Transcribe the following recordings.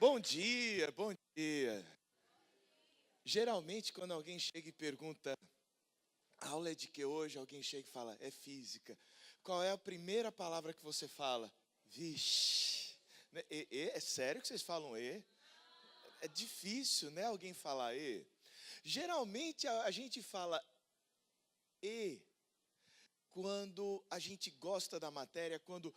Bom dia, bom dia. Geralmente, quando alguém chega e pergunta, a aula é de que hoje? Alguém chega e fala, é física. Qual é a primeira palavra que você fala? Vixe. Né, é sério que vocês falam e? É difícil, né, alguém falar e. Geralmente, a gente fala e quando a gente gosta da matéria, quando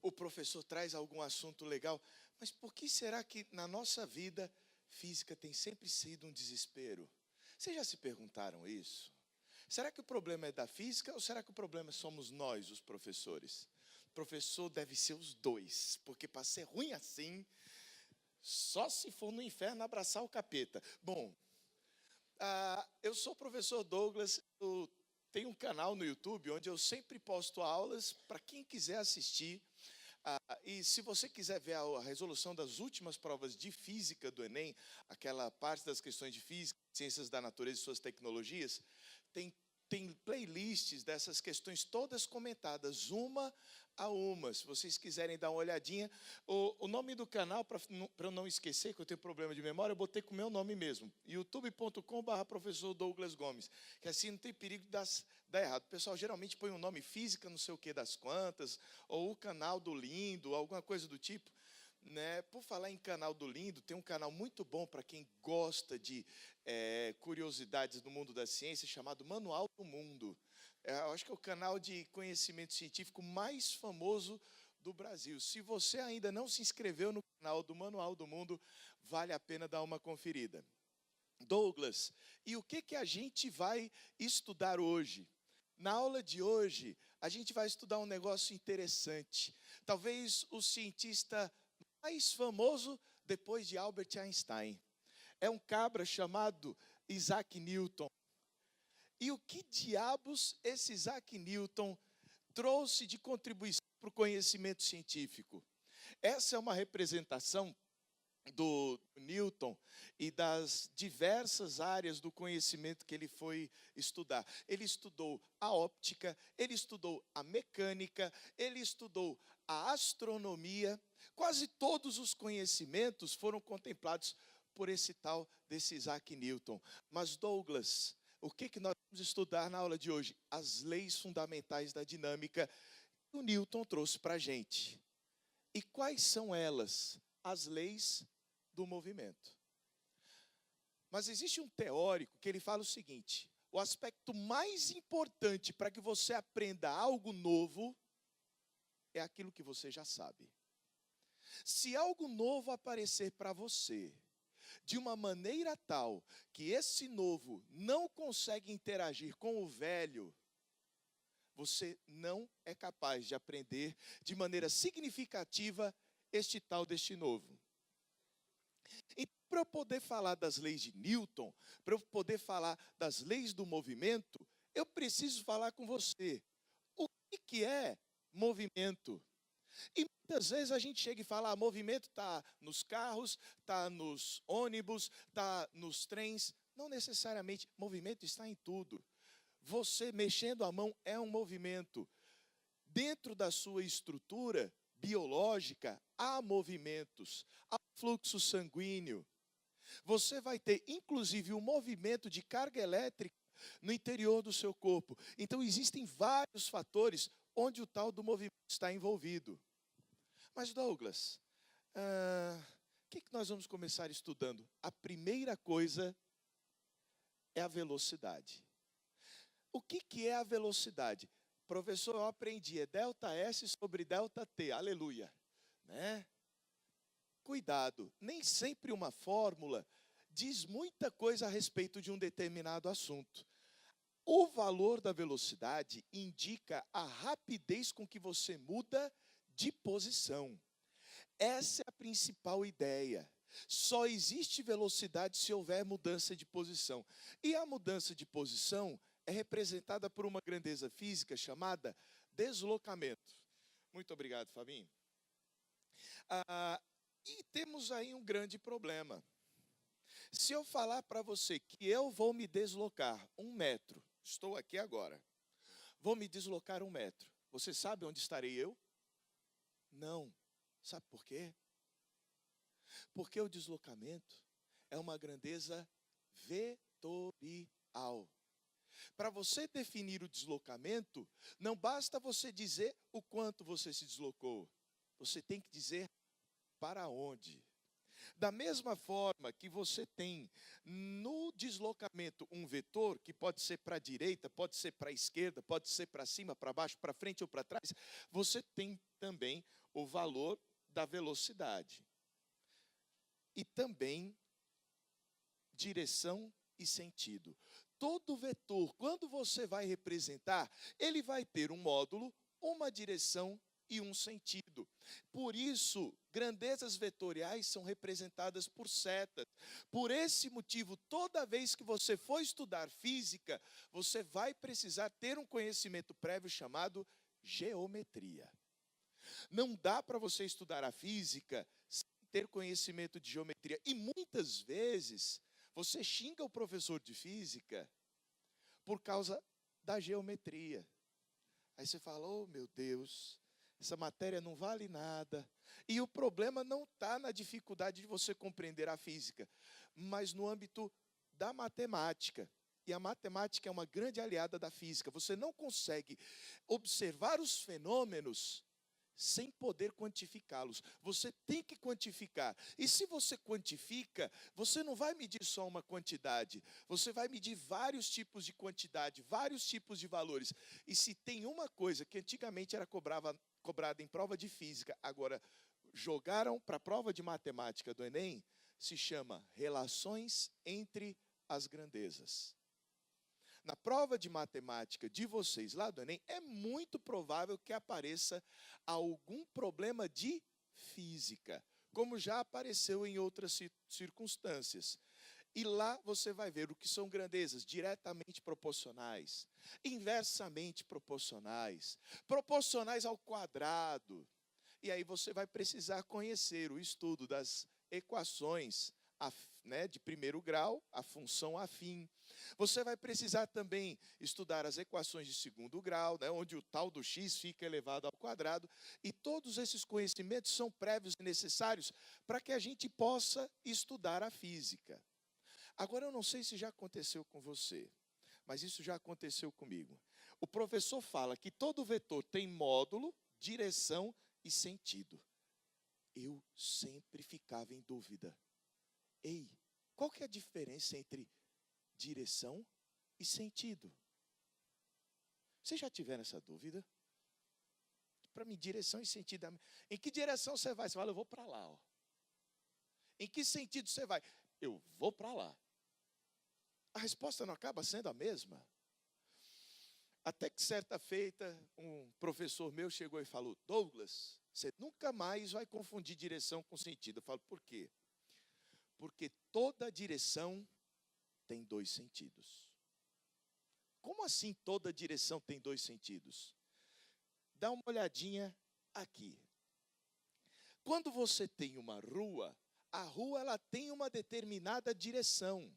o professor traz algum assunto legal. Mas por que será que na nossa vida física tem sempre sido um desespero? Vocês já se perguntaram isso? Será que o problema é da física ou será que o problema somos nós, os professores? O professor deve ser os dois, porque para ser ruim assim, só se for no inferno abraçar o capeta. Bom, eu sou o professor Douglas, eu tenho um canal no YouTube onde eu sempre posto aulas para quem quiser assistir. E se você quiser ver a resolução das últimas provas de física do Enem, aquela parte das questões de física, ciências da natureza e suas tecnologias, tem playlists dessas questões todas comentadas, uma a uma. Se vocês quiserem dar uma olhadinha, o nome do canal, para eu não esquecer, que eu tenho problema de memória, eu botei com o meu nome mesmo, youtube.com/professor Douglas Gomes, que assim não tem perigo de dar errado. O pessoal geralmente põe um nome física, não sei o que das quantas, ou o canal do Lindo, alguma coisa do tipo. Né? Por falar em canal do Lindo, tem um canal muito bom para quem gosta de curiosidades do mundo da ciência, chamado Manual do Mundo. Eu acho que é o canal de conhecimento científico mais famoso do Brasil. Se você ainda não se inscreveu no canal do Manual do Mundo, vale a pena dar uma conferida. Douglas, e o que a gente vai estudar hoje? Na aula de hoje, a gente vai estudar um negócio interessante. Talvez o cientista mais famoso depois de Albert Einstein. É um cabra chamado Isaac Newton. E o que diabos esse Isaac Newton trouxe de contribuição para o conhecimento científico? Essa é uma representação do Newton e das diversas áreas do conhecimento que ele foi estudar. Ele estudou a óptica, ele estudou a mecânica, ele estudou a astronomia. Quase todos os conhecimentos foram contemplados por esse tal desse Isaac Newton. Mas Douglas, o que nós vamos estudar na aula de hoje? As leis fundamentais da dinâmica que o Newton trouxe para a gente. E quais são elas? As leis do movimento. Mas existe um teórico que ele fala o seguinte: o aspecto mais importante para que você aprenda algo novo é aquilo que você já sabe. Se algo novo aparecer para você de uma maneira tal que esse novo não consegue interagir com o velho, você não é capaz de aprender de maneira significativa deste novo. E para eu poder falar das leis de Newton, para eu poder falar das leis do movimento, eu preciso falar com você. O que é movimento? E muitas vezes a gente chega e fala, movimento está nos carros, está nos ônibus, está nos trens. Não necessariamente, movimento está em tudo. Você mexendo a mão é um movimento. Dentro da sua estrutura biológica, há movimentos, há fluxo sanguíneo. Você vai ter, inclusive, um movimento de carga elétrica no interior do seu corpo. Então, existem vários fatores onde o tal do movimento está envolvido. Mas, Douglas, o que nós vamos começar estudando? A primeira coisa é a velocidade. O que é a velocidade? Professor, eu aprendi, é ΔS sobre ΔT, aleluia. Né? Cuidado, nem sempre uma fórmula diz muita coisa a respeito de um determinado assunto. O valor da velocidade indica a rapidez com que você muda de posição. Essa é a principal ideia. Só existe velocidade se houver mudança de posição. E a mudança de posição é representada por uma grandeza física chamada deslocamento. Muito obrigado, Fabinho. E temos aí um grande problema. Se eu falar para você que eu vou me deslocar 1 metro, estou aqui agora, vou me deslocar 1 metro, você sabe onde estarei eu? Não. Sabe por quê? Porque o deslocamento é uma grandeza vetorial. Para você definir o deslocamento, não basta você dizer o quanto você se deslocou. Você tem que dizer para onde. Da mesma forma que você tem no deslocamento um vetor, que pode ser para a direita, pode ser para a esquerda, pode ser para cima, para baixo, para frente ou para trás, você tem também o valor da velocidade. E também direção e sentido. Todo vetor, quando você vai representar, ele vai ter um módulo, uma direção e um sentido. Por isso, grandezas vetoriais são representadas por setas. Por esse motivo, toda vez que você for estudar física, você vai precisar ter um conhecimento prévio chamado geometria. Não dá para você estudar a física sem ter conhecimento de geometria. E muitas vezes, você xinga o professor de física por causa da geometria. Aí você fala, oh meu Deus, essa matéria não vale nada. E o problema não está na dificuldade de você compreender a física, mas no âmbito da matemática. E a matemática é uma grande aliada da física. Você não consegue observar os fenômenos sem poder quantificá-los. Você tem que quantificar. E se você quantifica, você não vai medir só uma quantidade. Você vai medir vários tipos de quantidade, vários tipos de valores. E se tem uma coisa que antigamente era cobrada em prova de física, agora jogaram para a prova de matemática do Enem, se chama relações entre as grandezas. Na prova de matemática de vocês lá do Enem, é muito provável que apareça algum problema de física, como já apareceu em outras circunstâncias. E lá você vai ver o que são grandezas diretamente proporcionais, inversamente proporcionais, proporcionais ao quadrado. E aí você vai precisar conhecer o estudo das equações de primeiro grau, a função afim. Você vai precisar também estudar as equações de segundo grau, onde o tal do x fica elevado ao quadrado. E todos esses conhecimentos são prévios e necessários para que a gente possa estudar a física. Agora, eu não sei se já aconteceu com você, mas isso já aconteceu comigo. O professor fala que todo vetor tem módulo, direção e sentido. Eu sempre ficava em dúvida. Ei, qual que é a diferença entre direção e sentido? Vocês já tiveram essa dúvida? Para mim, direção e sentido. Em que direção você vai? Você fala, eu vou para lá. Ó. Em que sentido você vai? Eu vou para lá. A resposta não acaba sendo a mesma? Até que certa feita, um professor meu chegou e falou, Douglas, você nunca mais vai confundir direção com sentido. Eu falo, por quê? Porque toda direção tem dois sentidos. Como assim toda direção tem dois sentidos? Dá uma olhadinha aqui. Quando você tem uma rua, a rua ela tem uma determinada direção.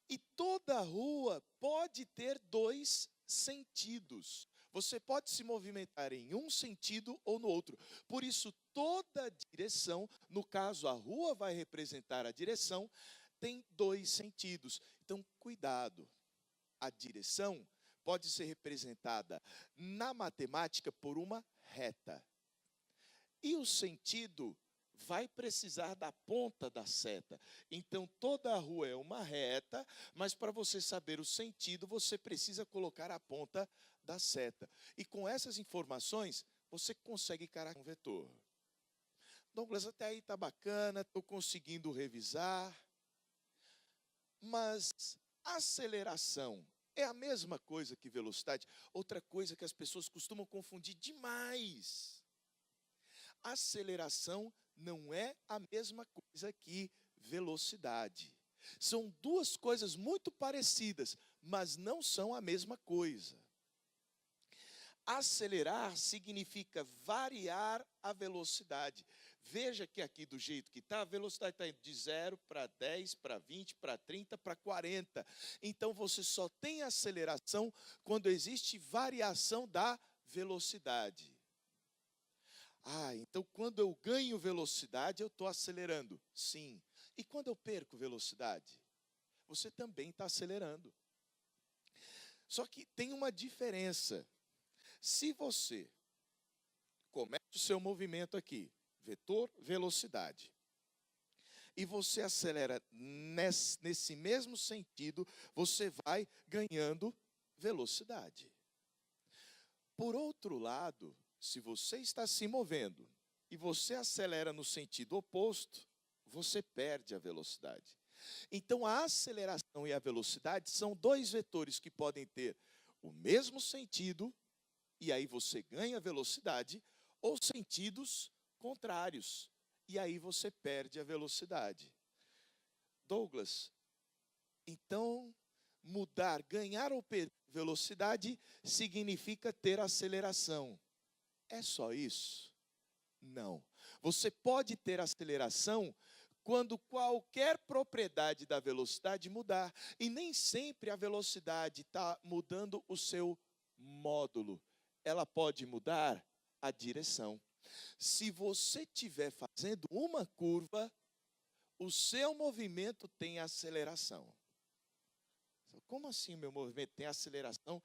E toda rua pode ter dois sentidos. Você pode se movimentar em um sentido ou no outro. Por isso, toda direção, no caso a rua vai representar a direção, tem dois sentidos. Então, cuidado. A direção pode ser representada na matemática por uma reta. E o sentido vai precisar da ponta da seta. Então, toda a rua é uma reta, mas para você saber o sentido, você precisa colocar a ponta da seta. E com essas informações, você consegue encarar um vetor. Douglas, até aí está bacana, estou conseguindo revisar. Mas aceleração é a mesma coisa que velocidade? Outra coisa que as pessoas costumam confundir demais. Aceleração não é a mesma coisa que velocidade. São duas coisas muito parecidas, mas não são a mesma coisa. Acelerar significa variar a velocidade. Veja que aqui do jeito que está, a velocidade está indo de 0 para 10, para 20, para 30, para 40. Então você só tem aceleração quando existe variação da velocidade. Então quando eu ganho velocidade, eu estou acelerando. Sim. E quando eu perco velocidade? Você também está acelerando. Só que tem uma diferença. Se você começa o seu movimento aqui, vetor, velocidade, e você acelera nesse mesmo sentido, você vai ganhando velocidade. Por outro lado, se você está se movendo e você acelera no sentido oposto, você perde a velocidade. Então, a aceleração e a velocidade são dois vetores que podem ter o mesmo sentido, e aí você ganha velocidade, ou sentidos contrários, e aí você perde a velocidade. Douglas, então, mudar, ganhar ou perder velocidade significa ter aceleração. É só isso? Não. Você pode ter aceleração quando qualquer propriedade da velocidade mudar. E nem sempre a velocidade está mudando o seu módulo. Ela pode mudar a direção. Se você estiver fazendo uma curva, o seu movimento tem aceleração. Como assim meu movimento tem aceleração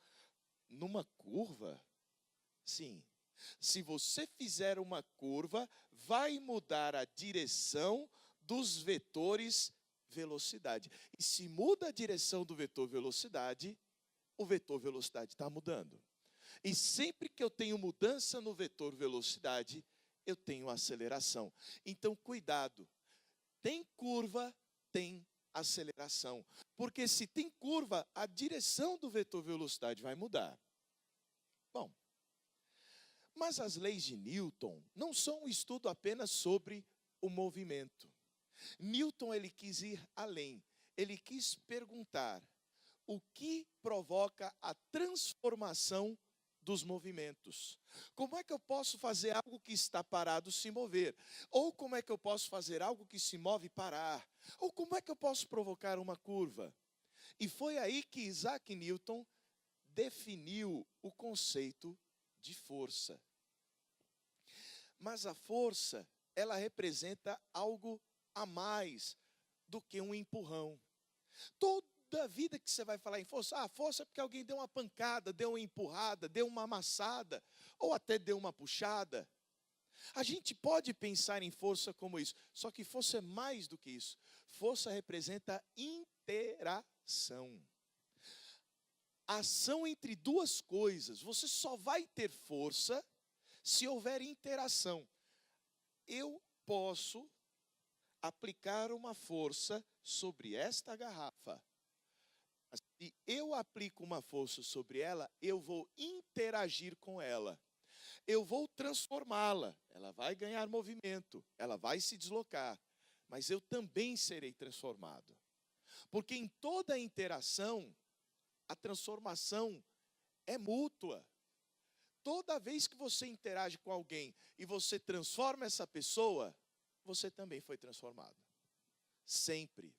numa curva? Sim. Se você fizer uma curva, vai mudar a direção dos vetores velocidade. E se muda a direção do vetor velocidade, o vetor velocidade está mudando. E sempre que eu tenho mudança no vetor velocidade, eu tenho aceleração. Então, cuidado. Tem curva, tem aceleração. Porque se tem curva, a direção do vetor velocidade vai mudar. Bom, mas as leis de Newton não são um estudo apenas sobre o movimento. Newton, ele quis ir além. Ele quis perguntar o que provoca a transformação dos movimentos. Como é que eu posso fazer algo que está parado se mover? Ou como é que eu posso fazer algo que se move parar? Ou como é que eu posso provocar uma curva? E foi aí que Isaac Newton definiu o conceito de força. Mas a força, ela representa algo a mais do que um empurrão. Toda vida que você vai falar em força, força é porque alguém deu uma pancada, deu uma empurrada, deu uma amassada, ou até deu uma puxada. A gente pode pensar em força como isso, só que força é mais do que isso. Força representa interação. Ação entre duas coisas. Você só vai ter força se houver interação. Eu posso aplicar uma força sobre esta garrafa. Se eu aplico uma força sobre ela, eu vou interagir com ela. Eu vou transformá-la. Ela vai ganhar movimento, ela vai se deslocar. Mas eu também serei transformado. Porque em toda interação, a transformação é mútua. Toda vez que você interage com alguém e você transforma essa pessoa, você também foi transformado. Sempre.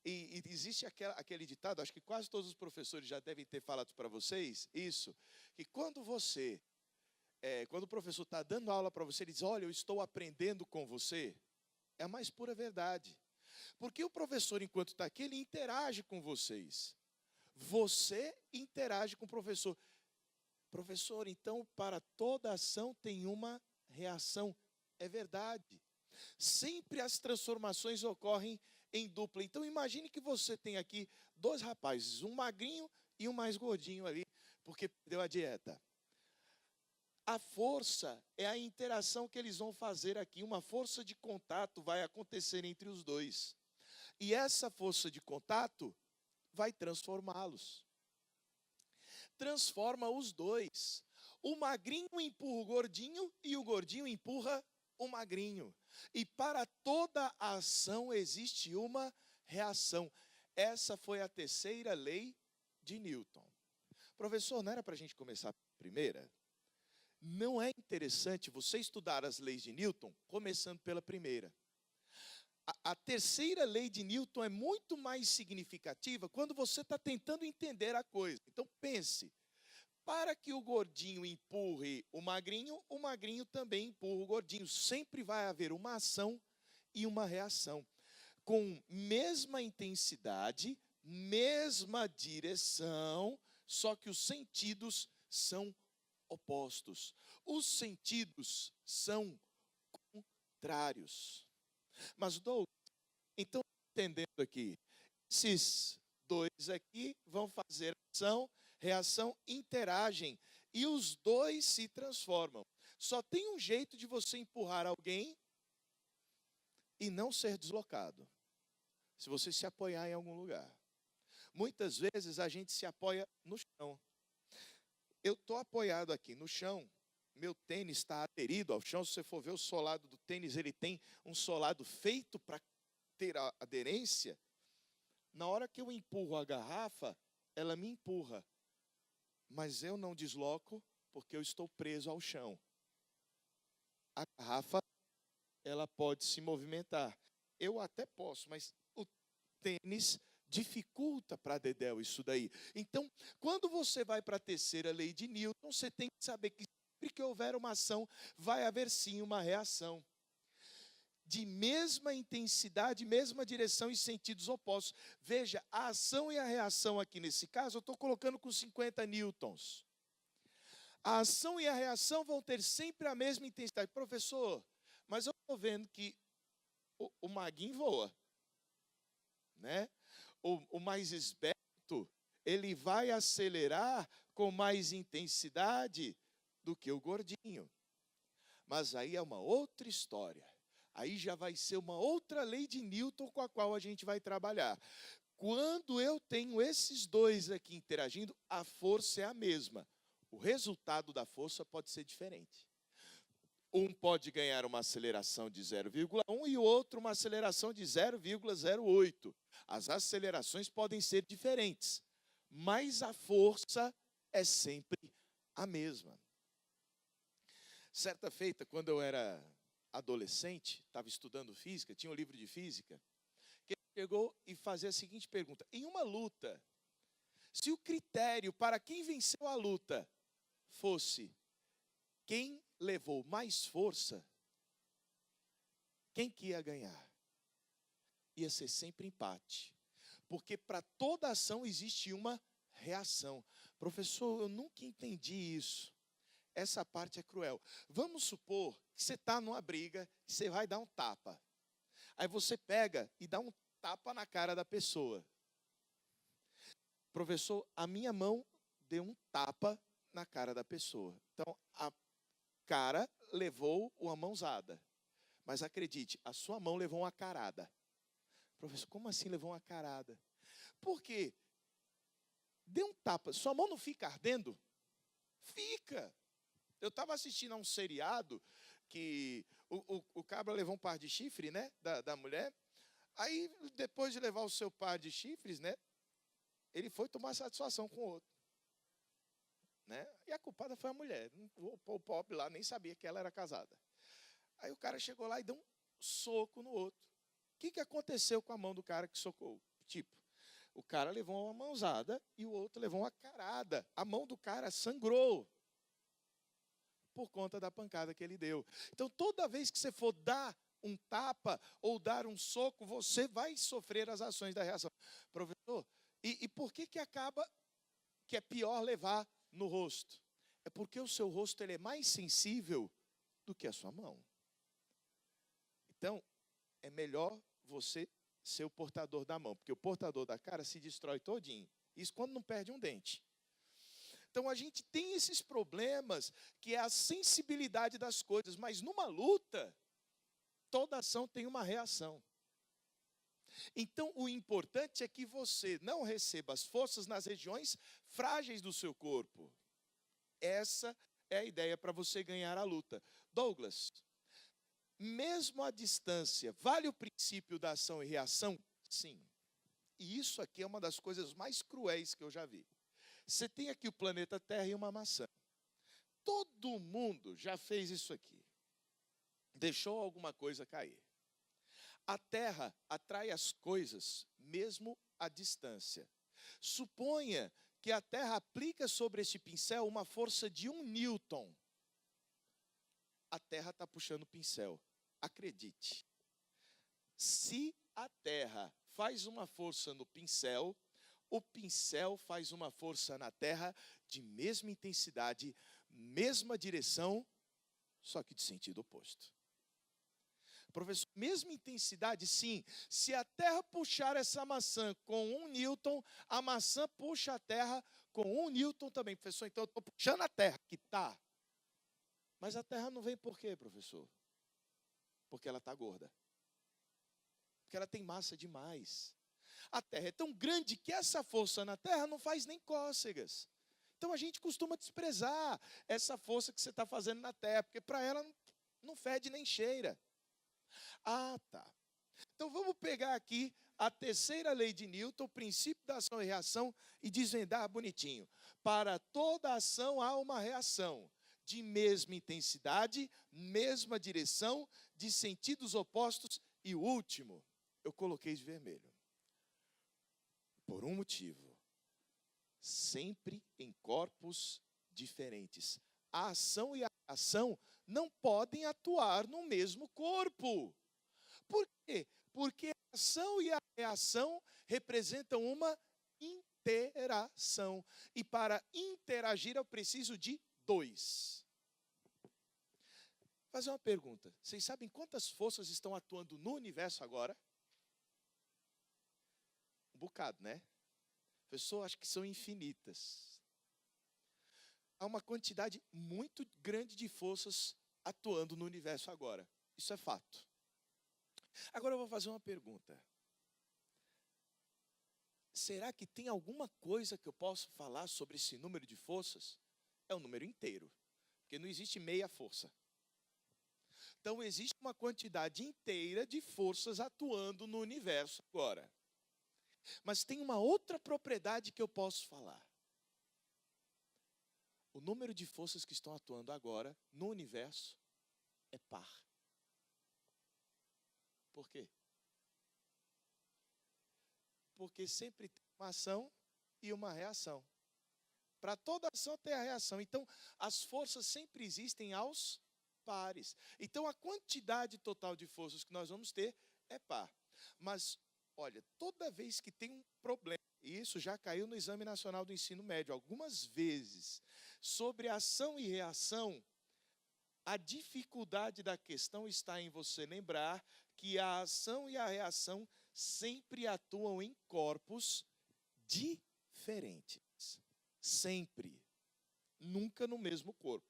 E existe aquele ditado, acho que quase todos os professores já devem ter falado para vocês, isso, que quando o professor está dando aula para você, ele diz, olha, eu estou aprendendo com você, é a mais pura verdade. Porque o professor, enquanto está aqui, ele interage com vocês. Você interage com o professor. Professor, então, para toda ação tem uma reação. É verdade. Sempre as transformações ocorrem em dupla. Então, imagine que você tem aqui dois rapazes, um magrinho e um mais gordinho ali, porque perdeu a dieta. A força é a interação que eles vão fazer aqui. Uma força de contato vai acontecer entre os dois. E essa força de contato vai transformá-los. Transforma os dois. O magrinho empurra o gordinho e o gordinho empurra o magrinho. E para toda ação existe uma reação. Essa foi a terceira lei de Newton. Professor, não era para a gente começar a primeira? Não é interessante você estudar as leis de Newton começando pela primeira? A terceira lei de Newton é muito mais significativa quando você está tentando entender a coisa. Então pense, Para que o gordinho empurre o magrinho também empurra o gordinho. Sempre vai haver uma ação e uma reação, com mesma intensidade, mesma direção, só que os sentidos são opostos. Os sentidos são contrários. Mas, Douglas, então, entendendo aqui, esses dois aqui vão fazer ação, reação, interagem, e os dois se transformam. Só tem um jeito de você empurrar alguém e não ser deslocado: se você se apoiar em algum lugar. Muitas vezes a gente se apoia no chão. Eu estou apoiado aqui no chão, meu tênis está aderido ao chão. Se você for ver o solado do tênis, ele tem um solado feito para ter a aderência. Na hora que eu empurro a garrafa, ela me empurra, mas eu não desloco porque eu estou preso ao chão. A garrafa, ela pode se movimentar. Eu até posso, mas o tênis dificulta para Dedéu isso daí. Então, quando você vai para a terceira lei de Newton, você tem que saber que sempre que houver uma ação, vai haver sim uma reação. De mesma intensidade, mesma direção e sentidos opostos. Veja, a ação e a reação aqui nesse caso, eu estou colocando com 50 newtons. A ação e a reação vão ter sempre a mesma intensidade. Professor, mas eu estou vendo que o maguinho voa, né? O mais esbelto, ele vai acelerar com mais intensidade do que o gordinho. Mas aí é uma outra história. Aí já vai ser uma outra lei de Newton com a qual a gente vai trabalhar. Quando eu tenho esses dois aqui interagindo, a força é a mesma. O resultado da força pode ser diferente. Um pode ganhar uma aceleração de 0,1 e o outro uma aceleração de 0,08. As acelerações podem ser diferentes, mas a força é sempre a mesma. Certa feita, quando eu era adolescente, estava estudando física, tinha um livro de física, que ele chegou e fazia a seguinte pergunta: em uma luta, se o critério para quem venceu a luta fosse quem levou mais força, quem que ia ganhar? Ia ser sempre empate, porque para toda ação existe uma reação. Professor, eu nunca entendi isso. Essa parte é cruel. Vamos supor que você está numa briga e você vai dar um tapa. Aí você pega e dá um tapa na cara da pessoa. Professor, a minha mão deu um tapa na cara da pessoa. Então, a cara levou uma mãozada. Mas acredite, a sua mão levou uma carada. Professor, como assim levou uma carada? Porque deu um tapa. Sua mão não fica ardendo? Fica. Eu estava assistindo a um seriado que o cabra levou um par de chifre, né, da mulher. Aí, depois de levar o seu par de chifres, né, ele foi tomar satisfação com o outro. Né? E a culpada foi a mulher. O pobre lá nem sabia que ela era casada. Aí o cara chegou lá e deu um soco no outro. O que aconteceu com a mão do cara que socou? Tipo, o cara levou uma mãozada e o outro levou uma carada. A mão do cara sangrou por conta da pancada que ele deu. Então, toda vez que você for dar um tapa ou dar um soco, você vai sofrer as ações da reação. Professor, e por que acaba que é pior levar no rosto? É porque o seu rosto ele é mais sensível do que a sua mão. Então, é melhor você ser o portador da mão, porque o portador da cara se destrói todinho. Isso quando não perde um dente. Então, a gente tem esses problemas, que é a sensibilidade das coisas, mas numa luta, toda ação tem uma reação. Então, o importante é que você não receba as forças nas regiões frágeis do seu corpo. Essa é a ideia para você ganhar a luta. Douglas, mesmo à distância, vale o princípio da ação e reação? Sim. E isso aqui é uma das coisas mais cruéis que eu já vi. Você tem aqui o planeta Terra e uma maçã. Todo mundo já fez isso aqui. Deixou alguma coisa cair. A Terra atrai as coisas mesmo à distância. Suponha que a Terra aplica sobre esse pincel uma força de 1 Newton. A Terra está puxando o pincel. Acredite. Se a Terra faz uma força no pincel, o pincel faz uma força na Terra de mesma intensidade, mesma direção, só que de sentido oposto. Professor, mesma intensidade, sim. Se a Terra puxar essa maçã com 1 Newton, a maçã puxa a Terra com 1 Newton também. Professor, então eu estou puxando a Terra, que está. Mas a Terra não vem por quê, professor? Porque ela está gorda. Porque ela tem massa demais. A Terra é tão grande que essa força na Terra não faz nem cócegas. Então a gente costuma desprezar essa força que você está fazendo na Terra, porque para ela não fede nem cheira. Ah, tá. Então vamos pegar aqui a terceira lei de Newton, o princípio da ação e reação, e desvendar bonitinho. Para toda ação há uma reação, de mesma intensidade, mesma direção, de sentidos opostos, e o último, eu coloquei de vermelho. Por um motivo, sempre em corpos diferentes. A ação e a reação não podem atuar no mesmo corpo. Por quê? Porque a ação e a reação representam uma interação. E para interagir eu preciso de 2. Vou fazer uma pergunta. Vocês sabem quantas forças estão atuando no universo agora? Um bocado, né? Pessoal, acho que são infinitas. Há uma quantidade muito grande de forças atuando no universo agora. Isso é fato. Agora eu vou fazer uma pergunta. Será que tem alguma coisa que eu posso falar sobre esse número de forças? É um número inteiro, porque não existe meia força. Então existe uma quantidade inteira de forças atuando no universo agora. Mas tem uma outra propriedade que eu posso falar. O número de forças que estão atuando agora no universo é par. Por quê? Porque sempre tem uma ação e uma reação. Para toda ação tem a reação. Então, as forças sempre existem aos pares. Então, a quantidade total de forças que nós vamos ter é par. Mas, olha, toda vez que tem um problema, e isso já caiu no Exame Nacional do Ensino Médio algumas vezes, sobre ação e reação, a dificuldade da questão está em você lembrar que a ação e a reação sempre atuam em corpos diferentes. Sempre. Nunca no mesmo corpo.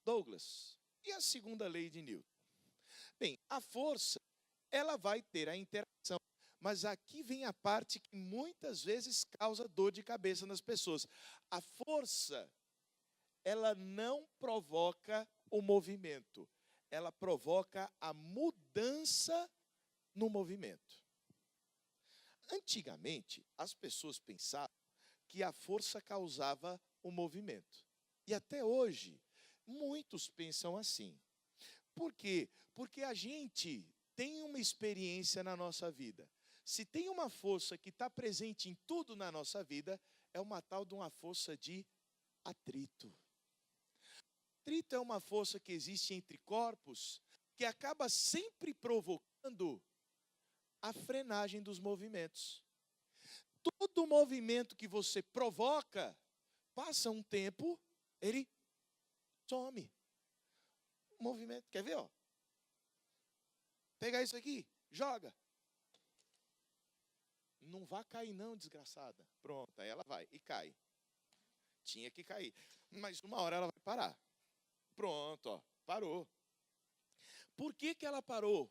Douglas, e a segunda lei de Newton? Bem, a força, ela vai ter a interação. Mas aqui vem a parte que muitas vezes causa dor de cabeça nas pessoas. A força, ela não provoca o movimento. Ela provoca a mudança no movimento. Antigamente, as pessoas pensavam que a força causava o movimento. E até hoje, muitos pensam assim. Por quê? Porque a gente tem uma experiência na nossa vida. Se tem uma força que está presente em tudo na nossa vida, é uma tal de uma força de atrito. Atrito é uma força que existe entre corpos, que acaba sempre provocando a frenagem dos movimentos. Todo movimento que você provoca, passa um tempo, ele some. O movimento, quer ver? Ó? Pega isso aqui, joga. Não vai cair não, desgraçada. Pronto, aí ela vai e cai. Tinha que cair. Mas uma hora ela vai parar. Pronto, ó, parou. Por que ela parou?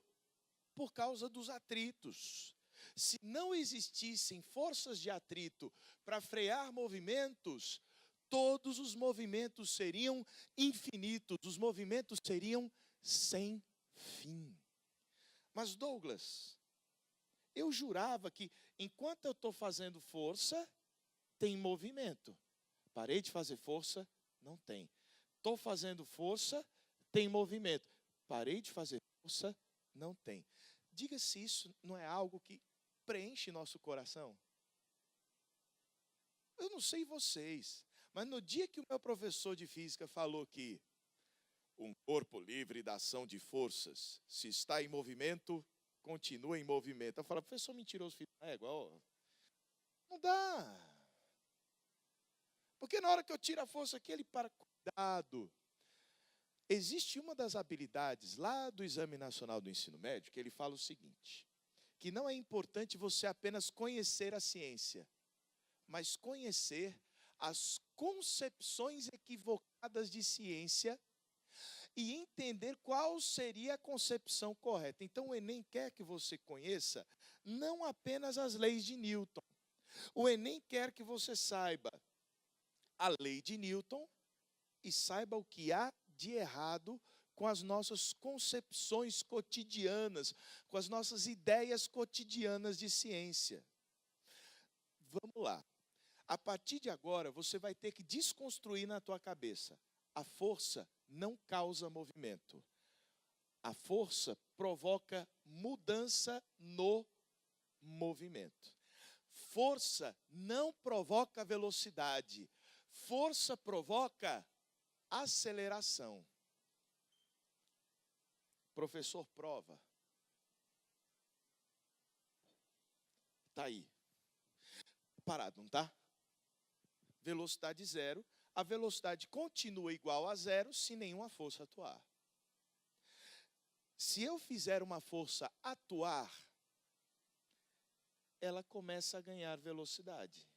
Por causa dos atritos. Se não existissem forças de atrito para frear movimentos, todos os movimentos seriam infinitos, os movimentos seriam sem fim. Mas Douglas, eu jurava que enquanto eu estou fazendo força, tem movimento. Parei de fazer força, não tem. Estou fazendo força, tem movimento. Parei de fazer força, não tem. Diga se isso não é algo que preenche nosso coração. Eu não sei vocês, mas no dia que o meu professor de física falou que um corpo livre da ação de forças, se está em movimento, continua em movimento. Eu falo, professor mentiroso, filho, é igual. Não dá. Porque na hora que eu tiro a força aqui, ele para, cuidado. Existe uma das habilidades lá do Exame Nacional do Ensino Médio, que ele fala o seguinte, que não é importante você apenas conhecer a ciência, mas conhecer as concepções equivocadas de ciência e entender qual seria a concepção correta. Então, o Enem quer que você conheça não apenas as leis de Newton. O Enem quer que você saiba a lei de Newton e saiba o que há de errado com as nossas concepções cotidianas, com as nossas ideias cotidianas de ciência. Vamos lá. A partir de agora, você vai ter que desconstruir na tua cabeça. A força não causa movimento. A força provoca mudança no movimento. Força não provoca velocidade. Força provoca aceleração. Professor, prova. Está aí. Parado, não está? Velocidade zero. A velocidade continua igual a zero se nenhuma força atuar. Se eu fizer uma força atuar, ela começa a ganhar velocidade.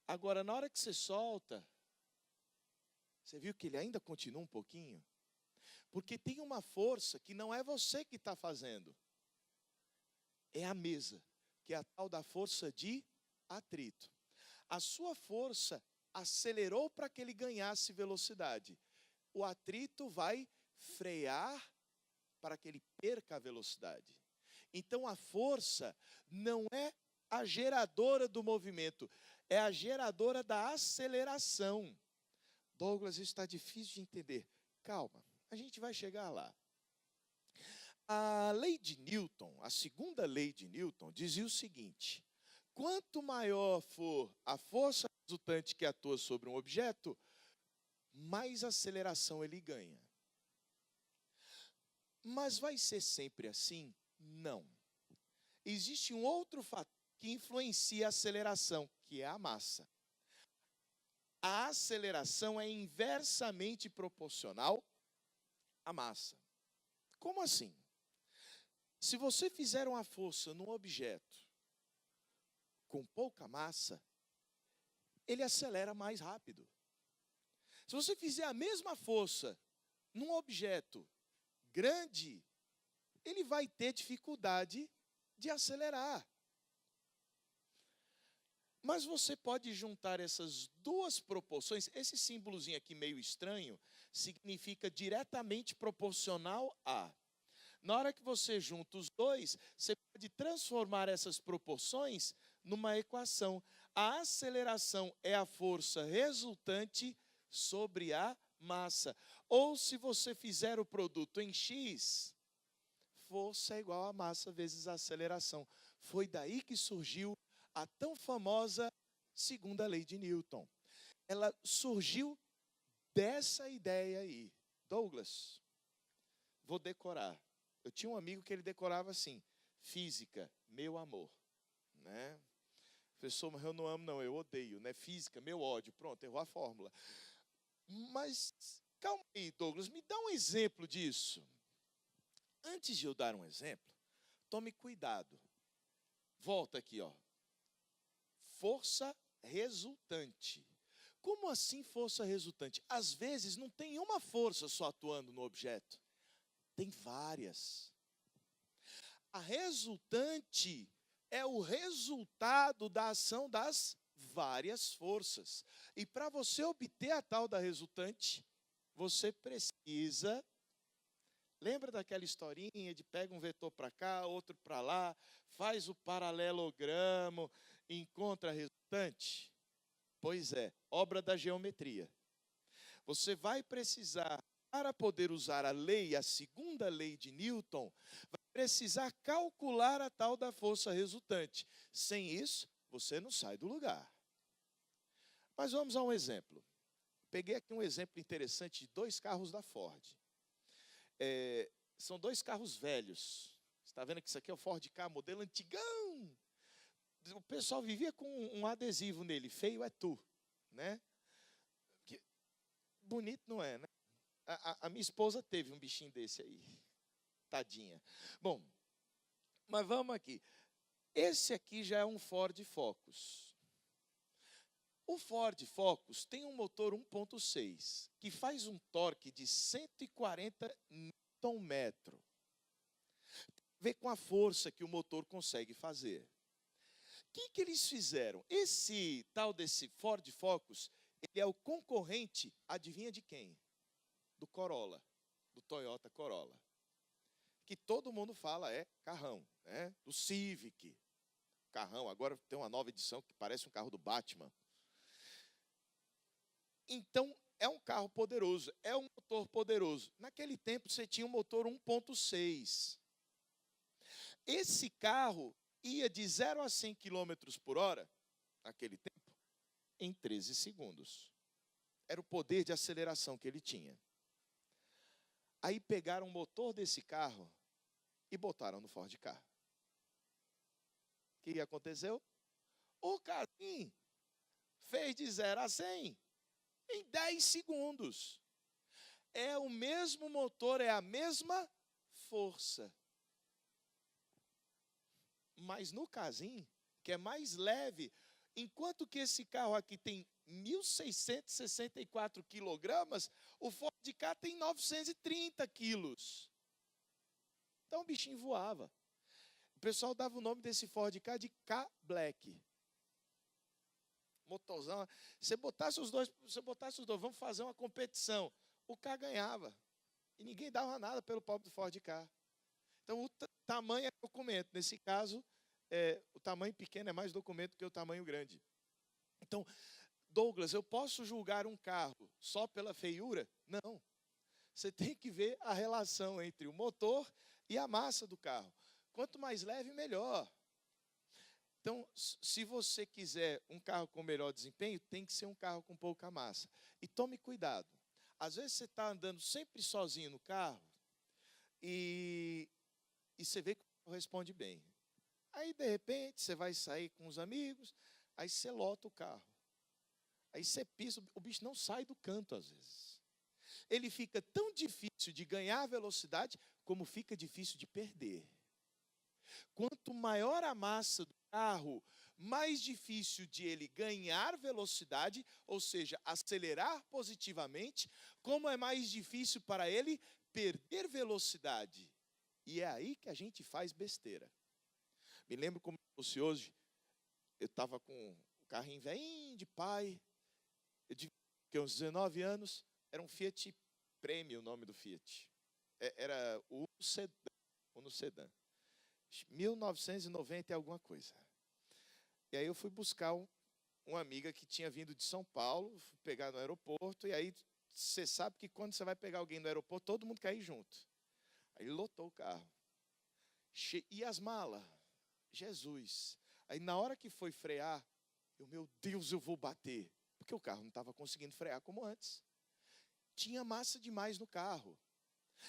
Agora, na hora que você solta, você viu que ele ainda continua um pouquinho? Porque tem uma força que não é você que está fazendo. É a mesa, que é a tal da força de atrito. A sua força acelerou para que ele ganhasse velocidade. O atrito vai frear para que ele perca a velocidade. Então a força não é a geradora do movimento, é a geradora da aceleração. Douglas, isso está difícil de entender. Calma, a gente vai chegar lá. A lei de Newton, a segunda lei de Newton, dizia o seguinte: quanto maior for a força resultante que atua sobre um objeto, mais aceleração ele ganha. Mas vai ser sempre assim? Não. Existe um outro fator que influencia a aceleração, que é a massa. A aceleração é inversamente proporcional à massa. Como assim? Se você fizer uma força num objeto com pouca massa, ele acelera mais rápido. Se você fizer a mesma força num objeto grande, ele vai ter dificuldade de acelerar. Mas você pode juntar essas duas proporções. Esse símbolozinho aqui meio estranho significa diretamente proporcional a. Na hora que você junta os dois, você pode transformar essas proporções numa equação. A aceleração é a força resultante sobre a massa. Ou se você fizer o produto em x, força é igual a massa vezes a aceleração. Foi daí que surgiu a tão famosa segunda lei de Newton. Ela surgiu dessa ideia aí. Douglas, vou decorar. Eu tinha um amigo que ele decorava assim: física, meu amor. Né? Professor, mas eu não amo não, eu odeio. Né? Física, meu ódio. Pronto, errou a fórmula. Mas, calma aí, Douglas, me dá um exemplo disso. Antes de eu dar um exemplo, tome cuidado. Volta aqui, ó. Força resultante. Como assim força resultante? Às vezes não tem uma força só atuando no objeto. Tem várias. A resultante é o resultado da ação das várias forças. E para você obter a tal da resultante, você precisa... Lembra daquela historinha de pega um vetor para cá, outro para lá, faz o paralelogramo, encontra a resultante? Pois é, obra da geometria. Você vai precisar, para poder usar a lei, a segunda lei de Newton, vai precisar calcular a tal da força resultante. Sem isso, você não sai do lugar. Mas vamos a um exemplo. Peguei aqui um exemplo interessante de 2 carros da Ford. São 2 carros velhos. Você está vendo que isso aqui é o Ford Ka, modelo antigão. O pessoal vivia com um adesivo nele, feio é tu, né? Que bonito não é, né? A minha esposa teve um bichinho desse aí, tadinha. Bom, mas vamos aqui. Esse aqui já é um Ford Focus. O Ford Focus tem um motor 1.6, que faz um torque de 140 Nm. Vê com a força que o motor consegue fazer. O que eles fizeram? Esse tal desse Ford Focus, ele é o concorrente, adivinha de quem? Do Corolla, do Toyota Corolla. Que todo mundo fala é carrão, né? Do Civic. Carrão, agora tem uma nova edição que parece um carro do Batman. Então, é um carro poderoso, é um motor poderoso. Naquele tempo, você tinha um motor 1.6. Esse carro ia de 0 a 100 km por hora, naquele tempo, em 13 segundos. Era o poder de aceleração que ele tinha. Aí pegaram o motor desse carro e botaram no Ford Ka. O que aconteceu? O carrinho fez de 0 a 100 em 10 segundos. É o mesmo motor, é a mesma força. Mas no casinho, que é mais leve, enquanto que esse carro aqui tem 1.664 quilogramas, o Ford Ka tem 930 quilos. Então o bichinho voava. O pessoal dava o nome desse Ford Ka de Ka Black. Motorzão. Se botasse os dois, vamos fazer uma competição. O Ka ganhava. E ninguém dava nada pelo pobre do Ford Ka. Então, o tamanho é documento. Nesse caso, o tamanho pequeno é mais documento que o tamanho grande. Então, Douglas, eu posso julgar um carro só pela feiura? Não. Você tem que ver a relação entre o motor e a massa do carro. Quanto mais leve, melhor. Então, se você quiser um carro com melhor desempenho, tem que ser um carro com pouca massa. E tome cuidado. Às vezes você está andando sempre sozinho no carro e você vê que o carro responde bem. Aí, de repente, você vai sair com os amigos, aí você lota o carro. Aí você pisa, o bicho não sai do canto às vezes. Ele fica tão difícil de ganhar velocidade, como fica difícil de perder. Quanto maior a massa do carro, mais difícil de ele ganhar velocidade, ou seja, acelerar positivamente, como é mais difícil para ele perder velocidade. E é aí que a gente faz besteira. Me lembro como fosse hoje, eu estava com um carrinho velhinho de pai, eu tinha uns 19 anos, era um Fiat Premio o nome do Fiat. Era o Uno Sedan. 1990 e alguma coisa. E aí eu fui buscar uma amiga que tinha vindo de São Paulo, fui pegar no aeroporto, e aí você sabe que quando você vai pegar alguém no aeroporto, todo mundo quer ir junto. Aí lotou o carro. E as malas? Jesus. Aí na hora que foi frear, meu Deus, eu vou bater. Porque o carro não estava conseguindo frear como antes. Tinha massa demais no carro.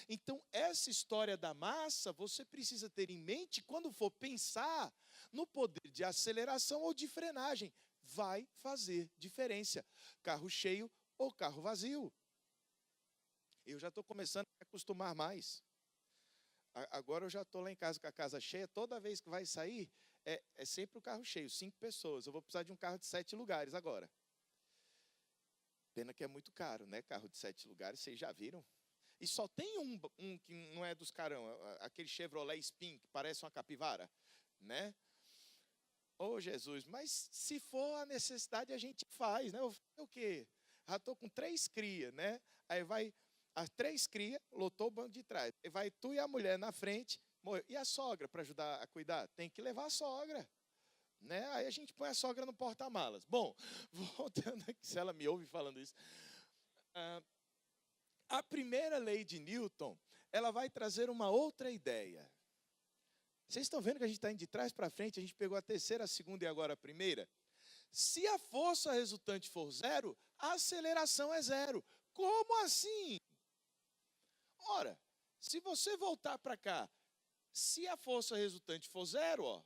Então, essa história da massa, você precisa ter em mente quando for pensar no poder de aceleração ou de frenagem. Vai fazer diferença. Carro cheio ou carro vazio. Eu já estou começando a acostumar mais. Agora eu já estou lá em casa com a casa cheia. Toda vez que vai sair, é sempre o carro cheio, 5 pessoas. Eu vou precisar de um carro de 7 lugares agora. Pena que é muito caro, né? Carro de 7 lugares, vocês já viram? E só tem um que não é dos carão, aquele Chevrolet Spin, que parece uma capivara, né? Oh, Jesus, mas se for a necessidade, a gente faz, né? O quê? Já estou com 3 crias, né? Aí vai, as 3 crias, lotou o banco de trás. Aí vai tu e a mulher na frente, e a sogra para ajudar a cuidar? Tem que levar a sogra, né? Aí a gente põe a sogra no porta-malas. Bom, voltando aqui, se ela me ouve falando isso. A primeira lei de Newton, ela vai trazer uma outra ideia. Vocês estão vendo que a gente está indo de trás para frente, a gente pegou a terceira, a segunda e agora a primeira? Se a força resultante for zero, a aceleração é zero. Como assim? Ora, se você voltar para cá, se a força resultante for zero, ó,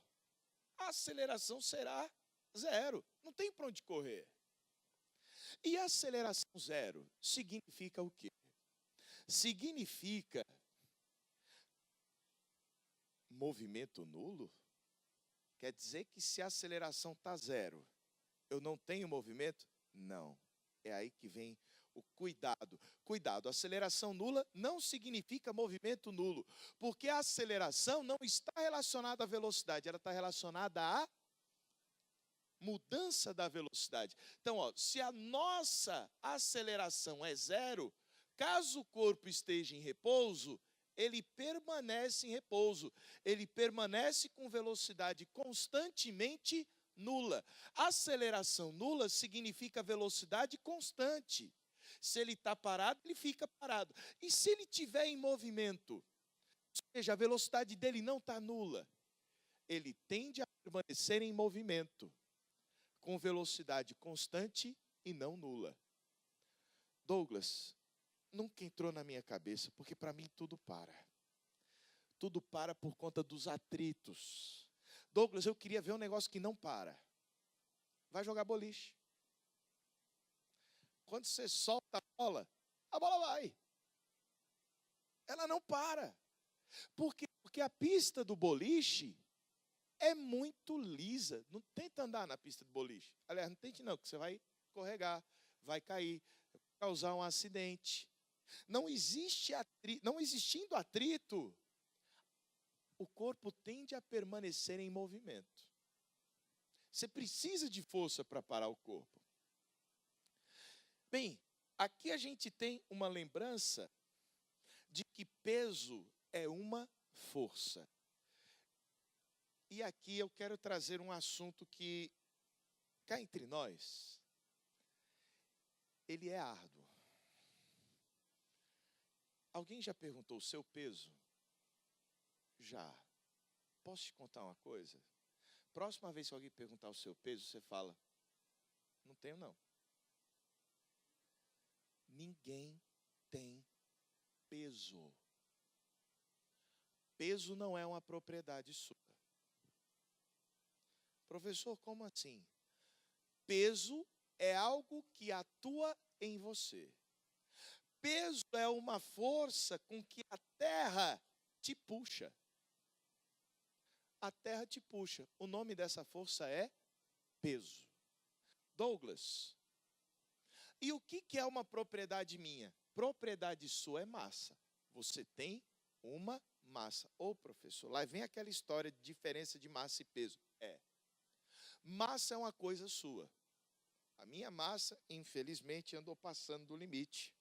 a aceleração será zero. Não tem para onde correr. E a aceleração zero significa o quê? Significa movimento nulo? Quer dizer que se a aceleração está zero, eu não tenho movimento? Não. É aí que vem o cuidado. Cuidado, aceleração nula não significa movimento nulo, porque a aceleração não está relacionada à velocidade, ela está relacionada à mudança da velocidade. Então, ó, se a nossa aceleração é zero, caso o corpo esteja em repouso, ele permanece em repouso, ele permanece com velocidade constantemente nula. Aceleração nula significa velocidade constante. Se ele está parado, ele fica parado. E se ele estiver em movimento, ou seja, a velocidade dele não está nula, ele tende a permanecer em movimento, com velocidade constante e não nula. Douglas, nunca entrou na minha cabeça, porque para mim tudo para. Tudo para por conta dos atritos. Douglas, eu queria ver um negócio que não para. Vai jogar boliche. Quando você solta a bola vai. Ela não para. Por quê? Porque a pista do boliche é muito lisa. Não tenta andar na pista do boliche. Aliás, não tente não, que você vai escorregar, vai cair, vai causar um acidente. Não existindo atrito, o corpo tende a permanecer em movimento. Você precisa de força para parar o corpo. Bem, aqui a gente tem uma lembrança de que peso é uma força. E aqui eu quero trazer um assunto que, cá entre nós, ele é árduo. Alguém já perguntou o seu peso? Já. Posso te contar uma coisa? Próxima vez que alguém perguntar o seu peso, você fala, não tenho não. Ninguém tem peso. Peso não é uma propriedade sua. Professor, como assim? Peso é algo que atua em você. Peso é uma força com que a terra te puxa. A terra te puxa. O nome dessa força é peso. Douglas, e o que é uma propriedade minha? Propriedade sua é massa. Você tem uma massa. Ô, professor, lá vem aquela história de diferença de massa e peso. Massa é uma coisa sua. A minha massa, infelizmente, andou passando do limite.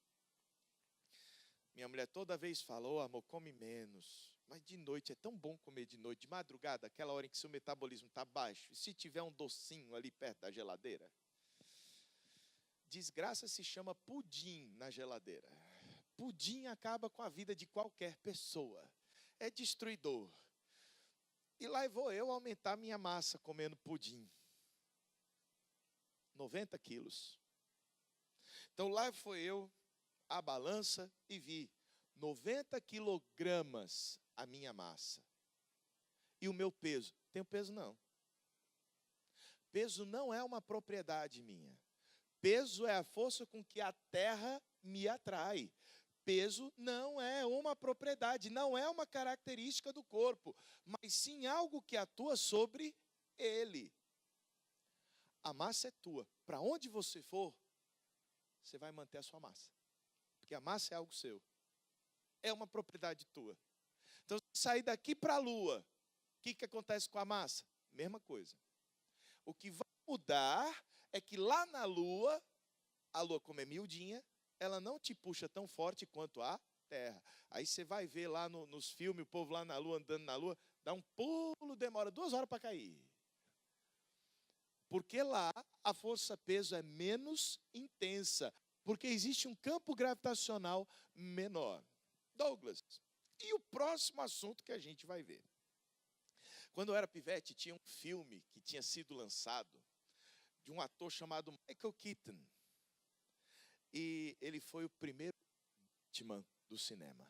Minha mulher toda vez fala, ô amor, come menos. Mas de noite, é tão bom comer de noite. De madrugada, aquela hora em que seu metabolismo está baixo. E se tiver um docinho ali perto da geladeira? Desgraça se chama pudim na geladeira. Pudim acaba com a vida de qualquer pessoa. É destruidor. E lá vou eu aumentar minha massa comendo pudim. 90 quilos. Então lá foi eu, a balança, e vi 90 quilogramas a minha massa. E o meu peso? Tenho peso não. Peso não é uma propriedade minha. Peso é a força com que a terra me atrai. Peso não é uma propriedade, não é uma característica do corpo, mas sim algo que atua sobre ele. A massa é tua. Para onde você for, você vai manter a sua massa. Porque a massa é algo seu. É uma propriedade tua. Então, se sair daqui para a Lua, o que acontece com a massa? Mesma coisa. O que vai mudar é que lá na Lua, a Lua como é miudinha, ela não te puxa tão forte quanto a Terra. Aí você vai ver lá nos filmes, o povo lá na Lua, andando na Lua, dá um pulo, demora 2 horas para cair. Porque lá a força-peso é menos intensa, porque existe um campo gravitacional menor. Douglas, e o próximo assunto que a gente vai ver? Quando eu era pivete, tinha um filme que tinha sido lançado de um ator chamado Michael Keaton. E ele foi o primeiro Batman do cinema.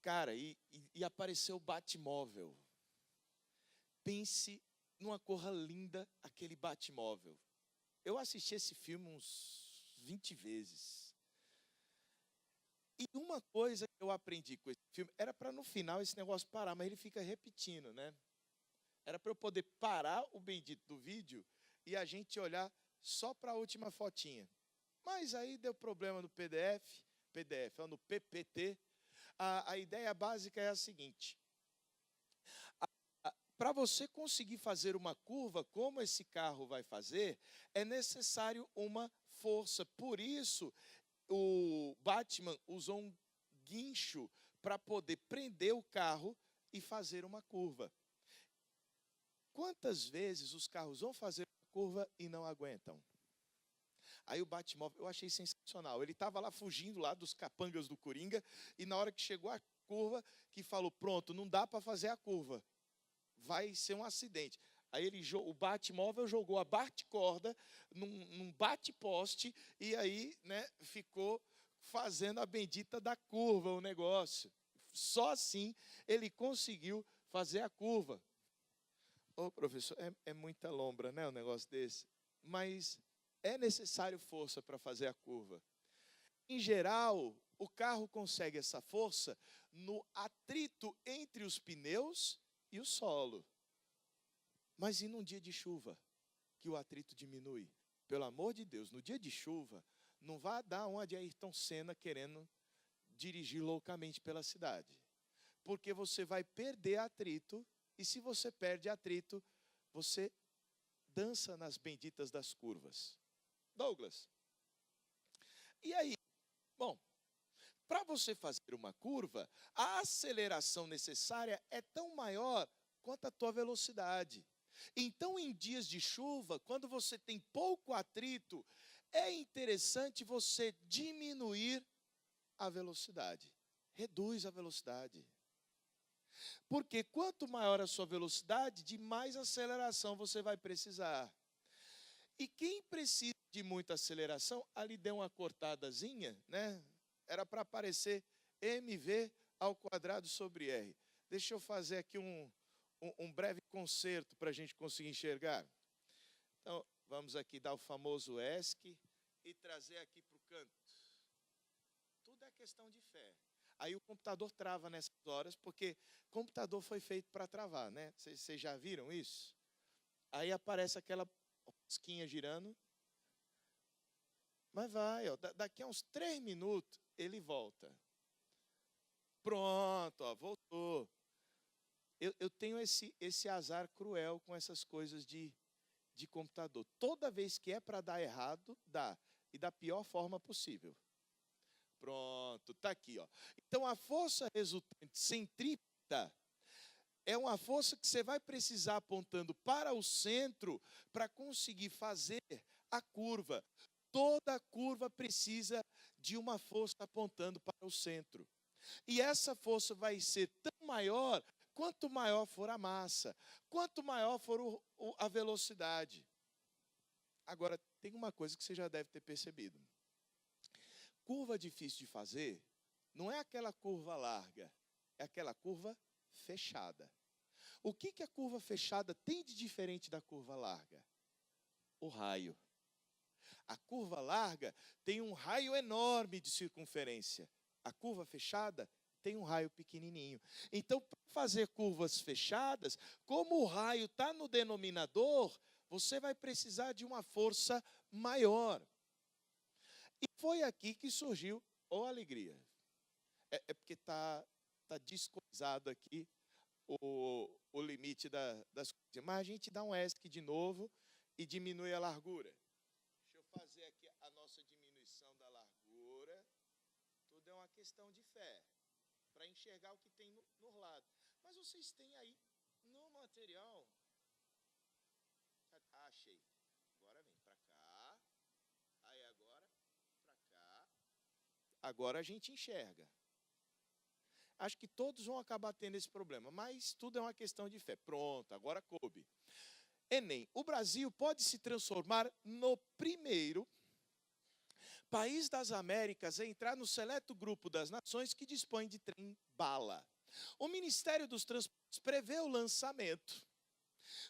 Cara, e apareceu o Batmóvel. Pense numa cor linda, aquele Batmóvel. Eu assisti esse filme uns 20 vezes. E uma coisa que eu aprendi com esse filme, era para no final esse negócio parar, mas ele fica repetindo, né? Era para eu poder parar o bendito do vídeo e a gente olhar só para a última fotinha. Mas aí deu problema no no PPT. A ideia básica é a seguinte: para você conseguir fazer uma curva, como esse carro vai fazer, é necessário uma força. Por isso, o Batman usou um guincho para poder prender o carro e fazer uma curva. Quantas vezes os carros vão fazer uma curva e não aguentam? Aí o Batmóvel, eu achei sensacional. Ele estava lá fugindo lá dos capangas do Coringa, e na hora que chegou a curva, que falou, pronto, não dá para fazer a curva. Vai ser um acidente. Aí o Batmóvel jogou a bate-corda num bate-poste e aí, né, ficou fazendo a bendita da curva o negócio. Só assim ele conseguiu fazer a curva. Ô, professor, é muita lombra, né, um negócio desse? Mas é necessário força para fazer a curva. Em geral, o carro consegue essa força no atrito entre os pneus e o solo. Mas e num dia de chuva, que o atrito diminui? Pelo amor de Deus, no dia de chuva, não vá dar uma de Ayrton Senna querendo dirigir loucamente pela cidade. Porque você vai perder atrito, e se você perde atrito, você dança nas benditas das curvas. Douglas, e aí? Bom, para você fazer uma curva, a aceleração necessária é tão maior quanto a tua velocidade. Então, em dias de chuva, quando você tem pouco atrito, é interessante você diminuir a velocidade. Reduz a velocidade. Porque quanto maior a sua velocidade, de mais aceleração você vai precisar. E quem precisa de muita aceleração, ali deu uma cortadazinha, né? Era para aparecer mv ao quadrado sobre r. Deixa eu fazer aqui um breve concerto para a gente conseguir enxergar. Então, vamos aqui dar o famoso ESC e trazer aqui para o canto. Tudo é questão de fé. Aí o computador trava nessas horas, porque computador foi feito para travar, né? Vocês já viram isso? Aí aparece aquela rosquinha girando. Mas vai, ó, daqui a uns 3 minutos, ele volta. Pronto, ó, voltou. Eu tenho esse azar cruel com essas coisas de computador. Toda vez que é para dar errado, dá. E da pior forma possível. Pronto, está aqui, ó. Então, a força resultante centrípeta é uma força que você vai precisar apontando para o centro para conseguir fazer a curva. Toda curva precisa de uma força apontando para o centro. E essa força vai ser tão maior quanto maior for a massa, quanto maior for a velocidade. Agora, tem uma coisa que você já deve ter percebido. Curva difícil de fazer não é aquela curva larga, é aquela curva fechada. O que a curva fechada tem de diferente da curva larga? O raio. A curva larga tem um raio enorme de circunferência. A curva fechada tem um raio pequenininho. Então, para fazer curvas fechadas, como o raio está no denominador, você vai precisar de uma força maior. E foi aqui que surgiu a alegria. É porque está descoisado aqui o limite das coisas. Mas a gente dá um ESC de novo e diminui a largura. Deixa eu fazer aqui a nossa diminuição da largura. Tudo é uma questão de fé, para enxergar o que tem no lado. Mas vocês têm aí no material. Achei. Agora vem para cá. Aí agora para cá. Agora a gente enxerga. acho que todos vão acabar tendo esse problema, mas tudo é uma questão de fé. Pronto, agora coube. Enem, o Brasil pode se transformar no primeiro país das Américas a entrar no seleto grupo das nações que dispõe de trem-bala. O Ministério dos Transportes prevê o lançamento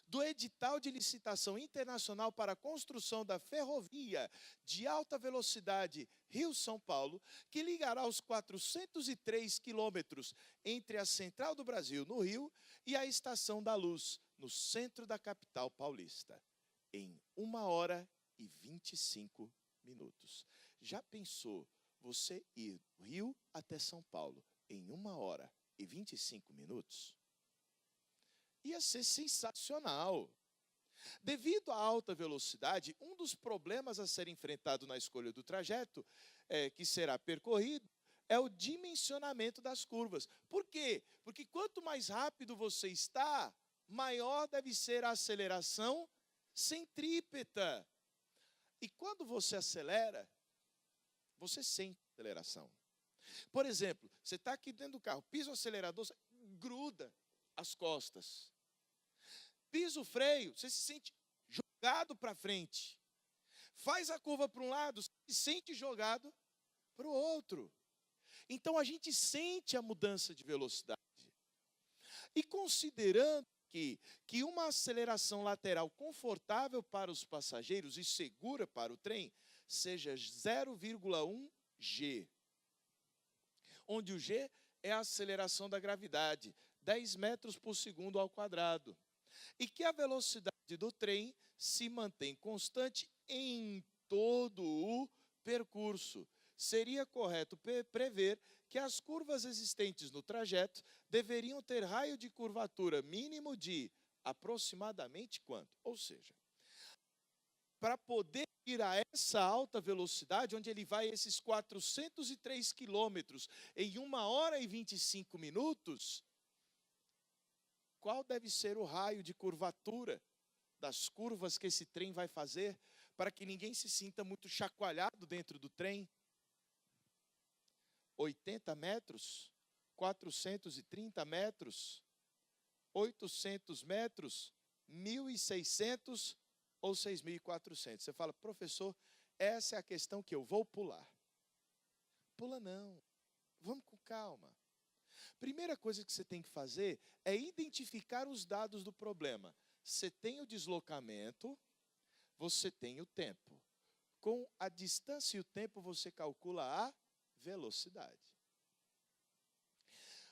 do edital de licitação internacional para a construção da ferrovia de alta velocidade Rio-São Paulo, que ligará os 403 quilômetros entre a Central do Brasil, no Rio, e a Estação da Luz, no centro da capital paulista, em 1h25 minutos. Já pensou você ir do Rio até São Paulo em 1h25 minutos? Ia ser sensacional. Devido à alta velocidade, um dos problemas a ser enfrentado na escolha do trajeto que será percorrido é o dimensionamento das curvas. Por quê? Porque quanto mais rápido você está, maior deve ser a aceleração centrípeta. E quando você acelera, você sente a aceleração. Por exemplo, você está aqui dentro do carro, pisa o acelerador, gruda as costas. Pisa o freio, você se sente jogado para frente. Faz a curva para um lado, se sente jogado para o outro. Então a gente sente a mudança de velocidade. E considerando que uma aceleração lateral confortável para os passageiros e segura para o trem seja 0,1 G, onde o G é a aceleração da gravidade, 10 metros por segundo ao quadrado, e que a velocidade do trem se mantém constante em todo o percurso. Seria correto prever que as curvas existentes no trajeto deveriam ter raio de curvatura mínimo de aproximadamente quanto? Ou seja, para poder ir a essa alta velocidade, onde ele vai esses 403 quilômetros em 1h25 minutos, qual deve ser o raio de curvatura das curvas que esse trem vai fazer para que ninguém se sinta muito chacoalhado dentro do trem? 80 metros? 430 metros? 800 metros? 1.600 ou 6.400? Você fala, professor, essa é a questão que eu vou pular. Pula não. Vamos com calma. Primeira coisa que você tem que fazer é identificar os dados do problema. Você tem o deslocamento, você tem o tempo. Com a distância e o tempo, você calcula a velocidade.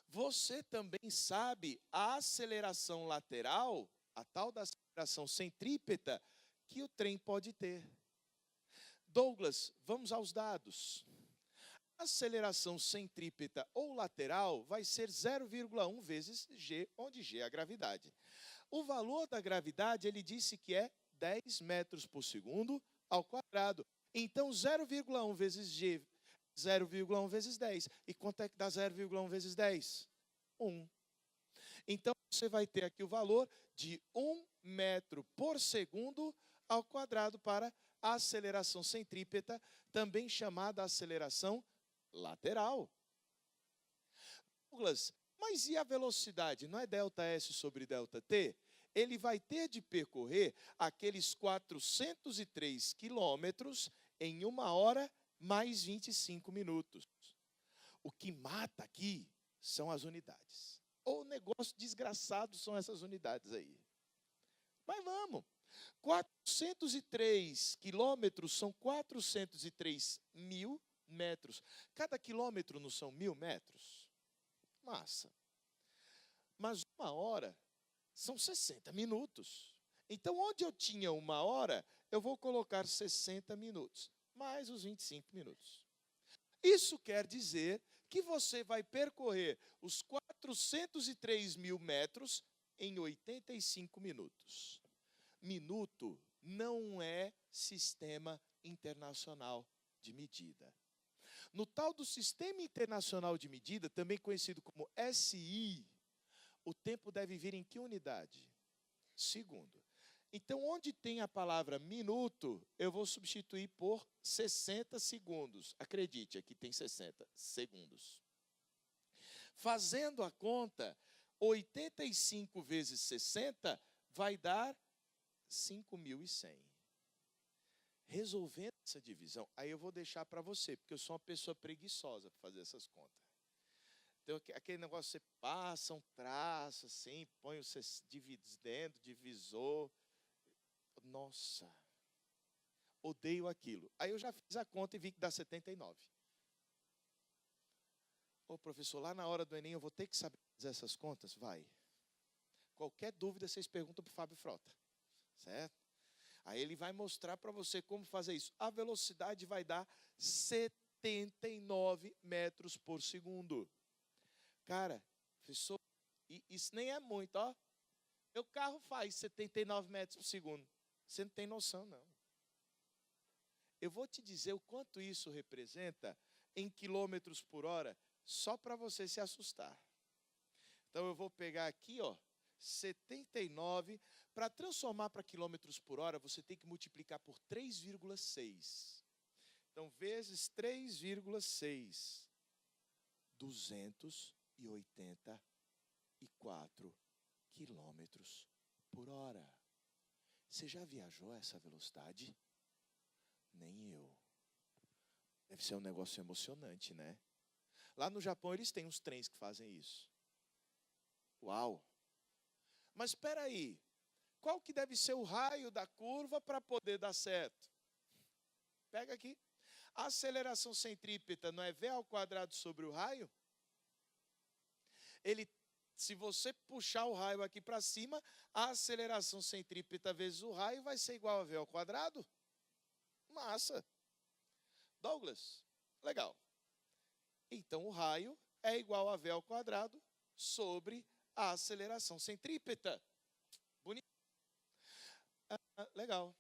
Você também sabe a aceleração lateral, a tal da aceleração centrípeta, que o trem pode ter. Douglas, vamos aos dados. A aceleração centrípeta ou lateral vai ser 0,1 vezes G, onde G é a gravidade. O valor da gravidade, ele disse que é 10 metros por segundo ao quadrado. Então, 0,1 vezes G, 0,1 vezes 10. E quanto é que dá 0,1 vezes 10? 1. Então, você vai ter aqui o valor de 1 metro por segundo ao quadrado para a aceleração centrípeta, também chamada aceleração lateral. Douglas, mas e a velocidade? Não é ΔS sobre ΔT? Ele vai ter de percorrer aqueles 403 quilômetros em 1h mais 25 minutos. O que mata aqui são as unidades. O negócio desgraçado são essas unidades aí. Mas vamos. 403 quilômetros são 403 mil metros. Cada quilômetro não são 1.000 metros? Massa. Mas 1h são 60 minutos. Então, onde eu tinha 1h, eu vou colocar 60 minutos, mais os 25 minutos. Isso quer dizer que você vai percorrer os 403 mil metros em 85 minutos. Minuto não é sistema internacional de medida. No tal do Sistema Internacional de Medida, também conhecido como SI, o tempo deve vir em que unidade? Segundo. Então, onde tem a palavra minuto, eu vou substituir por 60 segundos. Acredite, aqui tem 60 segundos. Fazendo a conta, 85 vezes 60 vai dar 5.100. Resolvendo essa divisão, aí eu vou deixar para você, porque eu sou uma pessoa preguiçosa para fazer essas contas. Então, aquele negócio, você passa um traço assim, põe os dividendo, divisor. Nossa, odeio aquilo. Aí eu já fiz a conta e vi que dá 79. Ô professor, lá na hora do Enem eu vou ter que saber fazer essas contas? Vai. Qualquer dúvida vocês perguntam para o Fábio Frota, certo? Aí ele vai mostrar para você como fazer isso. A velocidade vai dar 79 metros por segundo. Cara, professor, isso nem é muito, ó. Meu carro faz 79 metros por segundo. Você não tem noção, não. Eu vou te dizer o quanto isso representa em quilômetros por hora, só para você se assustar. Então eu vou pegar aqui, ó, 79. Para transformar para quilômetros por hora, você tem que multiplicar por 3,6. Então, vezes 3,6. 284 quilômetros por hora. Você já viajou a essa velocidade? Nem eu. Deve ser um negócio emocionante, né? Lá no Japão eles têm uns trens que fazem isso. Uau! Mas espera aí, qual que deve ser o raio da curva para poder dar certo? Pega aqui. A aceleração centrípeta não é v² sobre o raio? Se você puxar o raio aqui para cima, a aceleração centrípeta vezes o raio vai ser igual a v²? Massa. Douglas, legal. Então o raio é igual a v² sobre a aceleração centrípeta. Bonito. Legal.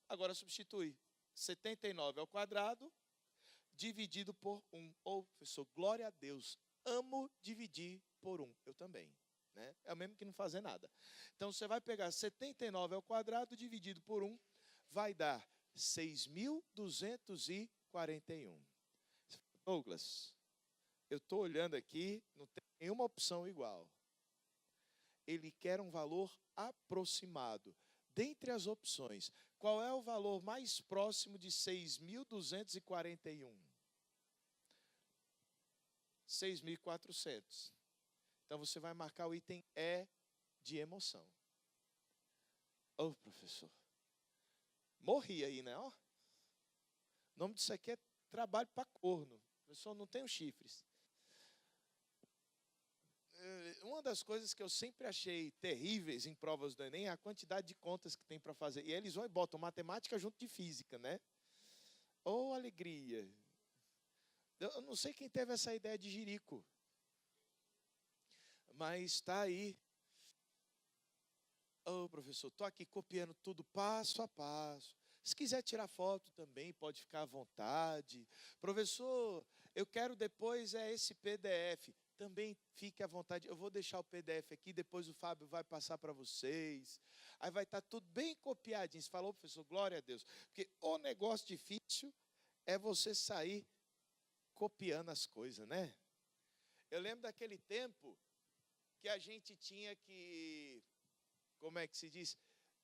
Agora substitui 79² dividido por 1. Ô, professor, glória a Deus. Amo dividir por 1. Eu também. Né? É o mesmo que não fazer nada. Então, você vai pegar 79² dividido por 1, vai dar 6.241. Douglas, eu estou olhando aqui, não tem nenhuma opção igual. Ele quer um valor aproximado. Dentre as opções, qual é o valor mais próximo de 6.241? 6.400. Então, você vai marcar o item E de emoção. Ô, professor. Morri aí, né? Ó. O nome disso aqui é trabalho para corno. O professor não tem os chifres. Uma das coisas que eu sempre achei terríveis em provas do Enem é a quantidade de contas que tem para fazer. E eles vão e botam matemática junto de física, né? Ô, alegria! Eu não sei quem teve essa ideia de jirico. Mas está aí. Ô, professor, estou aqui copiando tudo passo a passo. Se quiser tirar foto também, pode ficar à vontade. Professor, eu quero depois esse PDF. Também fique à vontade. Eu vou deixar o PDF aqui, depois o Fábio vai passar para vocês. Aí vai estar tudo bem copiadinho. Você falou, professor, glória a Deus. Porque o negócio difícil é você sair copiando as coisas, né? Eu lembro daquele tempo que a gente tinha que... Como é que se diz?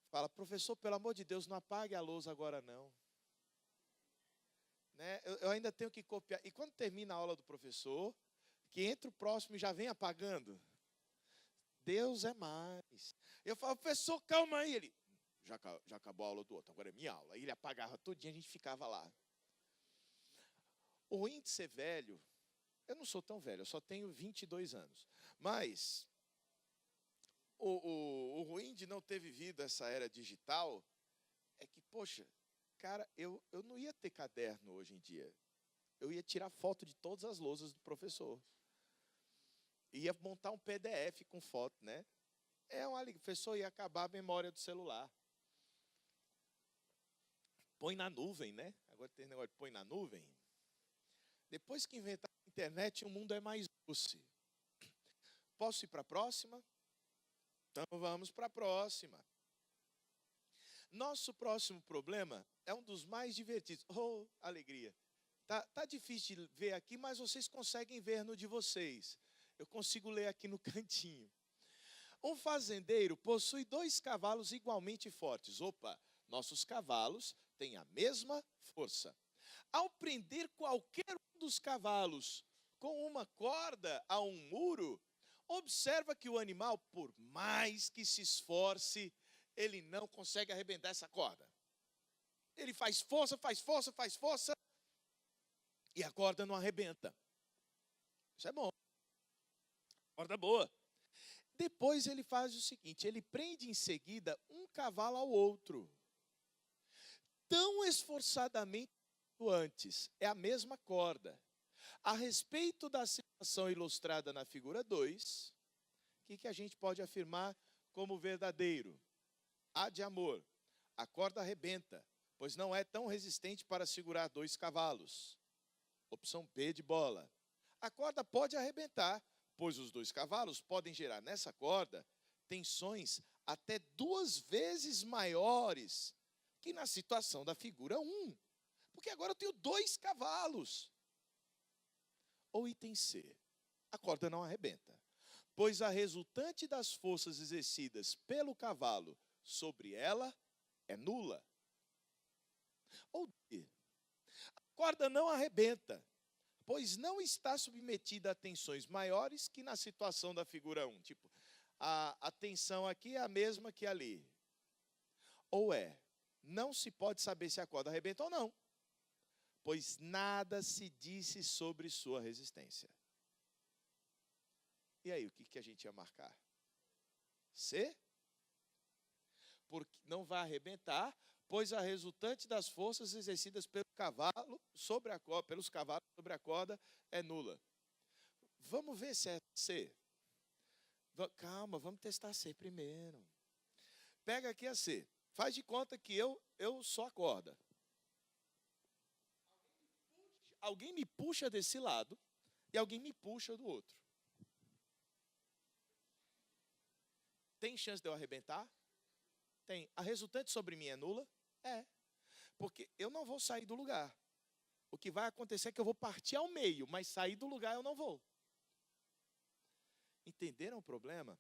Fala, professor, pelo amor de Deus, não apague a lousa agora não. Né? Eu ainda tenho que copiar. E quando termina a aula do professor, que entra o próximo e já vem apagando. Deus é mais. Eu falo, professor, calma aí. Ele, já acabou a aula do outro, agora é minha aula. Aí ele apagava tudinho, a gente ficava lá. O ruim de ser velho, eu não sou tão velho, eu só tenho 22 anos. Mas o ruim de não ter vivido essa era digital é que, poxa, cara, eu não ia ter caderno hoje em dia. Eu ia tirar foto de todas as lousas do professor. Ia montar um PDF com foto, né? O professor ia acabar a memória do celular. Põe na nuvem, né? Agora tem negócio de põe na nuvem. Depois que inventaram a internet, o mundo é mais doce. Posso ir para a próxima? Então vamos para a próxima. Nosso próximo problema é um dos mais divertidos. Oh, alegria! Tá difícil de ver aqui, mas vocês conseguem ver no de vocês. Eu consigo ler aqui no cantinho. Um fazendeiro possui 2 cavalos igualmente fortes. Opa, nossos cavalos têm a mesma força. Ao prender qualquer um dos cavalos com uma corda a um muro, observa que o animal, por mais que se esforce, ele não consegue arrebentar essa corda. Ele faz força, e a corda não arrebenta. Isso é bom. Corda boa. Depois ele faz o seguinte, ele prende em seguida um cavalo ao outro. Tão esforçadamente quanto antes. É a mesma corda. A respeito da situação ilustrada na figura 2, o que a gente pode afirmar como verdadeiro? A de amor. A corda arrebenta, pois não é tão resistente para segurar 2 cavalos. Opção B de bola. A corda pode arrebentar, pois os 2 cavalos podem gerar nessa corda tensões até 2 vezes maiores que na situação da figura 1. Porque agora eu tenho 2 cavalos. Ou item C. A corda não arrebenta, pois a resultante das forças exercidas pelo cavalo sobre ela é nula. Ou D. A corda não arrebenta, pois não está submetida a tensões maiores que na situação da figura 1. Tipo, a tensão aqui é a mesma que ali. Ou não se pode saber se a corda arrebenta ou não, pois nada se disse sobre sua resistência. E aí, o que a gente ia marcar? C? Porque não vai arrebentar, pois a resultante das forças exercidas pelo cavalo pelos cavalos sobre a corda é nula. Vamos ver se é C. Calma, vamos testar C primeiro. Pega aqui a C. Faz de conta que eu sou a corda. Alguém me puxa desse lado e alguém me puxa do outro. Tem chance de eu arrebentar? Tem. A resultante sobre mim é nula? É. Porque eu não vou sair do lugar. O que vai acontecer é que eu vou partir ao meio, mas sair do lugar eu não vou. Entenderam o problema?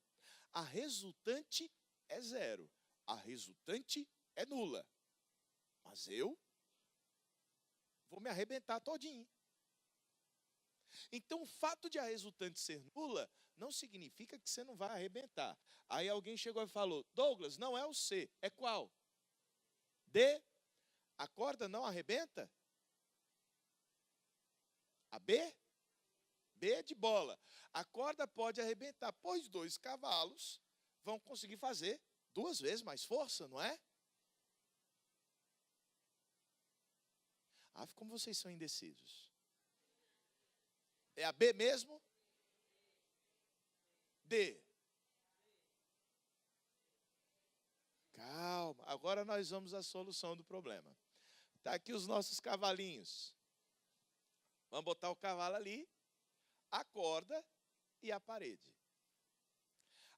A resultante é 0. A resultante é nula. Mas eu vou me arrebentar todinho. Então, o fato de a resultante ser nula não significa que você não vai arrebentar. Aí alguém chegou e falou, Douglas, não é o C, é qual? D? A corda não arrebenta? A B? B é de bola. A corda pode arrebentar, pois 2 cavalos vão conseguir fazer 2 vezes mais força, não é? Como vocês são indecisos. É a B mesmo? D. Calma, agora nós vamos à solução do problema. Está aqui os nossos cavalinhos. Vamos botar o cavalo ali, a corda e a parede.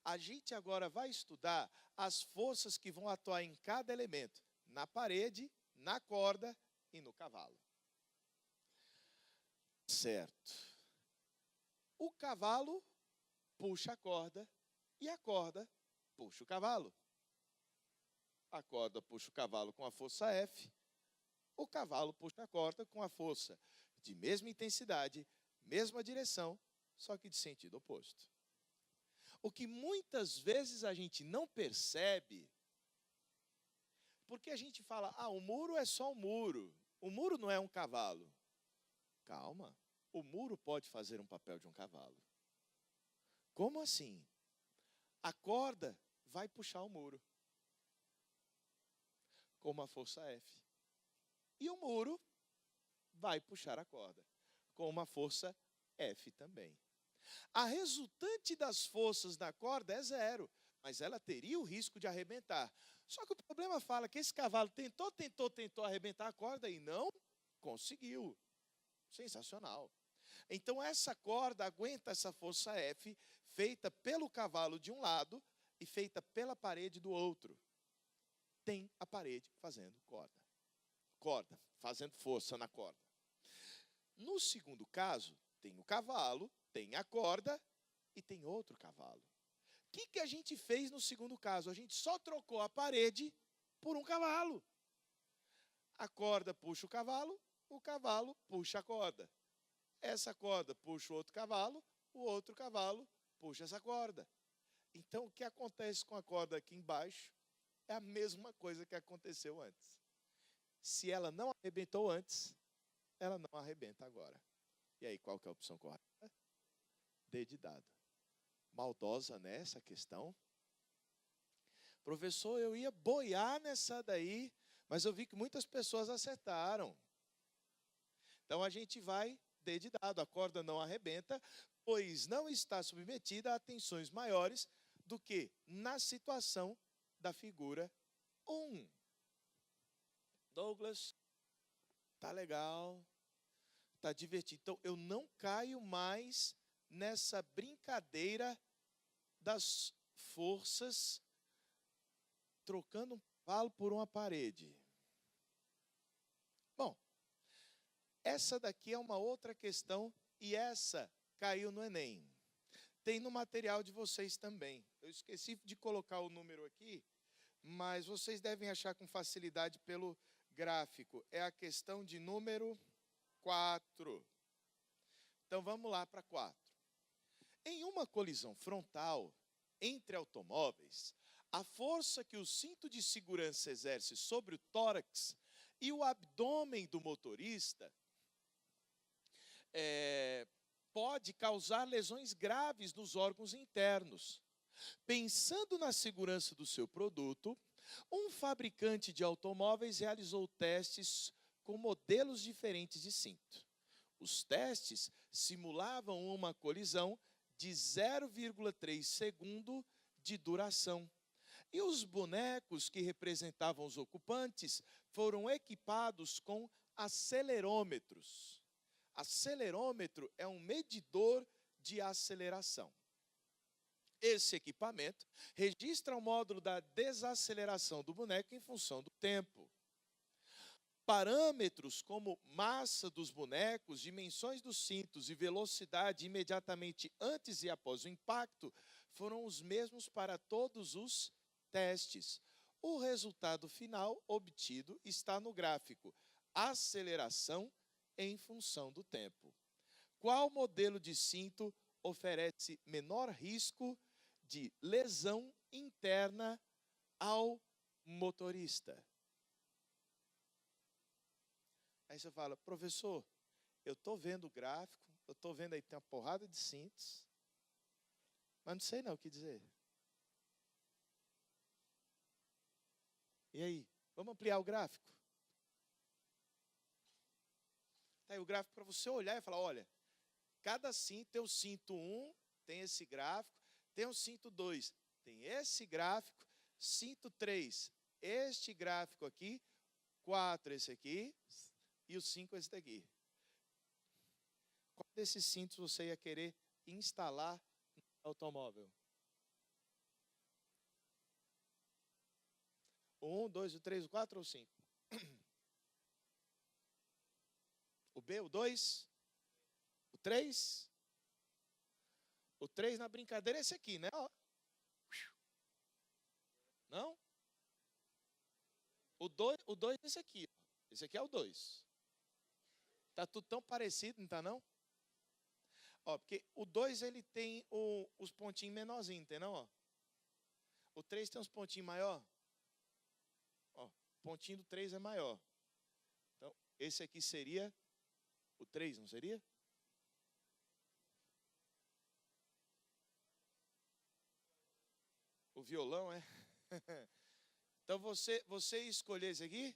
A gente agora vai estudar as forças que vão atuar em cada elemento, na parede, na corda e no cavalo. Certo. O cavalo puxa a corda e a corda puxa o cavalo. A corda puxa o cavalo com a força F, o cavalo puxa a corda com a força de mesma intensidade, mesma direção, só que de sentido oposto. O que muitas vezes a gente não percebe, porque a gente fala, o muro é só um muro, o muro não é um cavalo. Calma, o muro pode fazer um papel de um cavalo. Como assim? A corda vai puxar o muro com uma força F. E o muro vai puxar a corda com uma força F também. A resultante das forças da corda é 0, mas ela teria o risco de arrebentar. Só que o problema fala que esse cavalo tentou arrebentar a corda e não conseguiu. Sensacional. Então essa corda aguenta essa força F, feita pelo cavalo de um lado e feita pela parede do outro. Tem a parede fazendo corda, fazendo força na corda. No segundo caso, tem o cavalo, tem a corda e tem outro cavalo. O que a gente fez no segundo caso? A gente só trocou a parede por um cavalo. A corda puxa o cavalo puxa a corda. Essa corda puxa o outro cavalo puxa essa corda. Então, o que acontece com a corda aqui embaixo é a mesma coisa que aconteceu antes. Se ela não arrebentou antes, ela não arrebenta agora. E aí, qual que é a opção correta? D de dado. Maldosa nessa questão. Professor, eu ia boiar nessa daí, mas eu vi que muitas pessoas acertaram. Então, a gente vai D de dado. A corda não arrebenta, pois não está submetida a tensões maiores do que na situação da figura 1. Douglas, tá legal, tá divertido. Então, eu não caio mais nessa brincadeira das forças trocando um cavalo por uma parede. Bom, essa daqui é uma outra questão e essa caiu no Enem. Tem no material de vocês também. Eu esqueci de colocar o número aqui, mas vocês devem achar com facilidade pelo gráfico. É a questão de número 4. Então, vamos lá para 4. Em uma colisão frontal entre automóveis, a força que o cinto de segurança exerce sobre o tórax e o abdômen do motorista pode causar lesões graves nos órgãos internos. Pensando na segurança do seu produto, um fabricante de automóveis realizou testes com modelos diferentes de cinto. Os testes simulavam uma colisão de 0,3 segundo de duração. E os bonecos que representavam os ocupantes foram equipados com acelerômetros. Acelerômetro é um medidor de aceleração. Esse equipamento registra o módulo da desaceleração do boneco em função do tempo. Parâmetros como massa dos bonecos, dimensões dos cintos e velocidade imediatamente antes e após o impacto foram os mesmos para todos os testes. O resultado final obtido está no gráfico. Aceleração em função do tempo. Qual modelo de cinto oferece menor risco de lesão interna ao motorista? Aí você fala, professor, eu estou vendo o gráfico, eu estou vendo aí que tem uma porrada de cintos, mas não sei não o que dizer. E aí, vamos ampliar o gráfico? Tá aí o gráfico para você olhar e falar, olha, cada cinto tem o cinto 1, tem esse gráfico, tem o cinto 2, tem esse gráfico, cinto 3, este gráfico aqui, 4 esse aqui, e o 5 esse daqui. Qual desses cintos você ia querer instalar no automóvel? O 1, 2, o 3, o 4 ou o 5? O B, o 2? O 3? O 3 na brincadeira é esse aqui, né? Não? O 2 é esse aqui. Esse aqui é o 2. Tá tudo tão parecido, não tá não? Ó, porque o 2 ele tem os pontinhos menorzinhos, entendeu? Ó. O 3 tem uns pontinhos maior. Ó, o pontinho do 3 é maior. Então, esse aqui seria o 3, não seria? O violão, é? Então, você escolher esse aqui?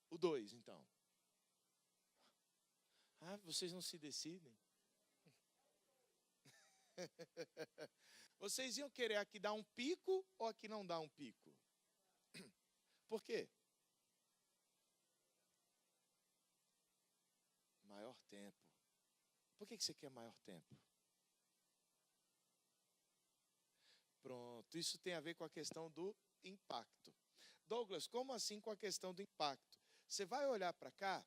O 2, então. Ah, vocês não se decidem? Vocês iam querer aqui dar um pico ou aqui não dar um pico? Por quê? Maior tempo. Por que você quer maior tempo? Pronto, isso tem a ver com a questão do impacto. Douglas, como assim com a questão do impacto? Você vai olhar para cá,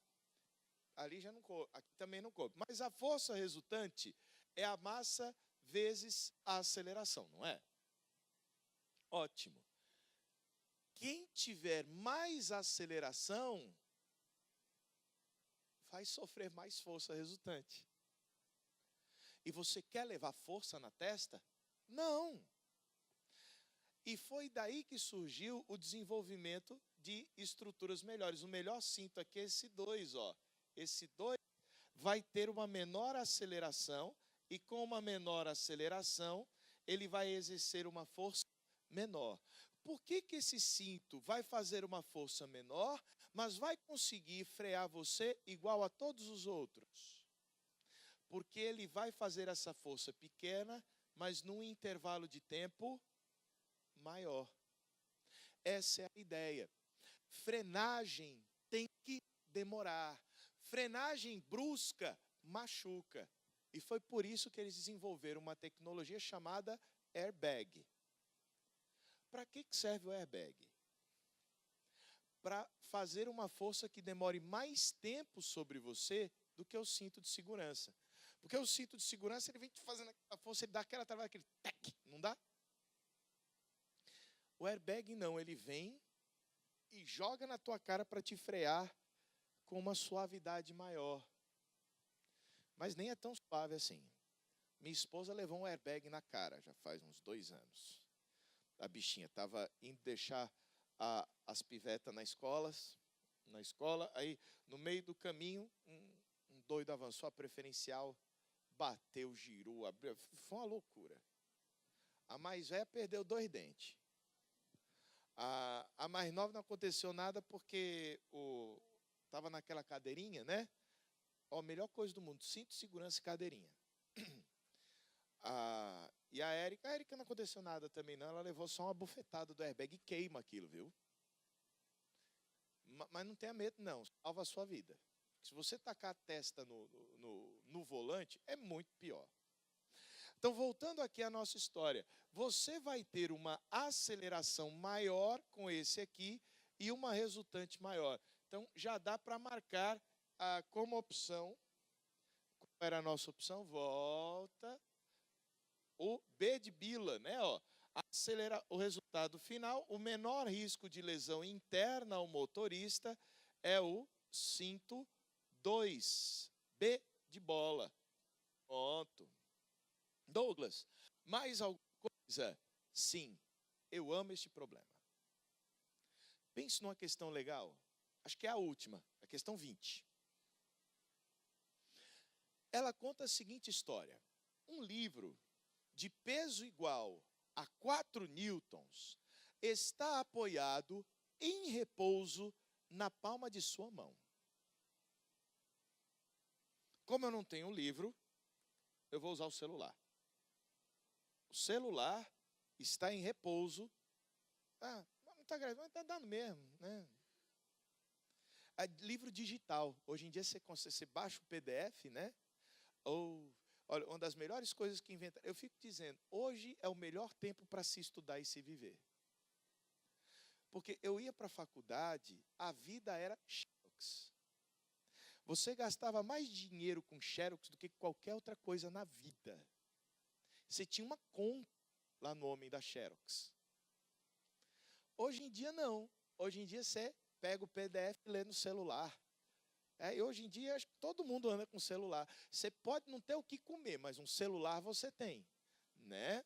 ali já não coube, aqui também não coube. Mas a força resultante é a massa vezes a aceleração, não é? Ótimo. Quem tiver mais aceleração vai sofrer mais força resultante. E você quer levar força na testa? Não. E foi daí que surgiu o desenvolvimento de estruturas melhores. O melhor cinto aqui é esse 2, ó. Esse 2 vai ter uma menor aceleração e com uma menor aceleração, ele vai exercer uma força menor. Por que que esse cinto vai fazer uma força menor, mas vai conseguir frear você igual a todos os outros? Porque ele vai fazer essa força pequena, mas num intervalo de tempo maior. Essa é a ideia. Frenagem tem que demorar. Frenagem brusca machuca. E foi por isso que eles desenvolveram uma tecnologia chamada airbag. Para que serve o airbag? Para fazer uma força que demore mais tempo sobre você do que o cinto de segurança. Porque o cinto de segurança, ele vem te fazendo aquela força, ele dá aquela travada, aquele tec, não dá? O airbag não, ele vem e joga na tua cara para te frear com uma suavidade maior. Mas nem é tão suave assim. Minha esposa levou um airbag na cara, já faz uns 2 anos. A bichinha estava indo deixar as pivetas na escola, aí no meio do caminho, um doido avançou a preferencial, bateu, girou, abriu, foi uma loucura. A mais velha perdeu 2 dentes. A mais nova não aconteceu nada porque estava naquela cadeirinha, né? Ó, a melhor coisa do mundo, cinto de segurança e cadeirinha. E a Érica não aconteceu nada também não, ela levou só uma bufetada do airbag e queima aquilo, viu? Mas não tenha medo não, salva a sua vida. Se você tacar a testa no volante, é muito pior. Então, voltando aqui à nossa história, você vai ter uma aceleração maior com esse aqui e uma resultante maior. Então, já dá para marcar como opção, qual era a nossa opção? Volta. O B de Bila, né? Ó, acelera o resultado final, o menor risco de lesão interna ao motorista é o cinto 2, B de bola. Pronto. Douglas, mais alguma coisa? Sim, eu amo este problema. Pense numa questão legal, acho que é a última, a questão 20. Ela conta a seguinte história. Um livro de peso igual a 4 newtons está apoiado em repouso na palma de sua mão. Como eu não tenho um livro, eu vou usar o celular. O celular está em repouso. Não está gravando, mas está dando mesmo, né? Livro digital. Hoje em dia você baixa o PDF, né? Olha, uma das melhores coisas que inventaram, eu fico dizendo, hoje é o melhor tempo para se estudar e se viver. Porque eu ia para a faculdade, a vida era xerox. Você gastava mais dinheiro com xerox do que qualquer outra coisa na vida. Você tinha uma conta lá no homem da xerox. Hoje em dia não. Hoje em dia você pega o PDF e lê no celular. E hoje em dia, acho que todo mundo anda com celular. Você pode não ter o que comer, mas um celular você tem, né?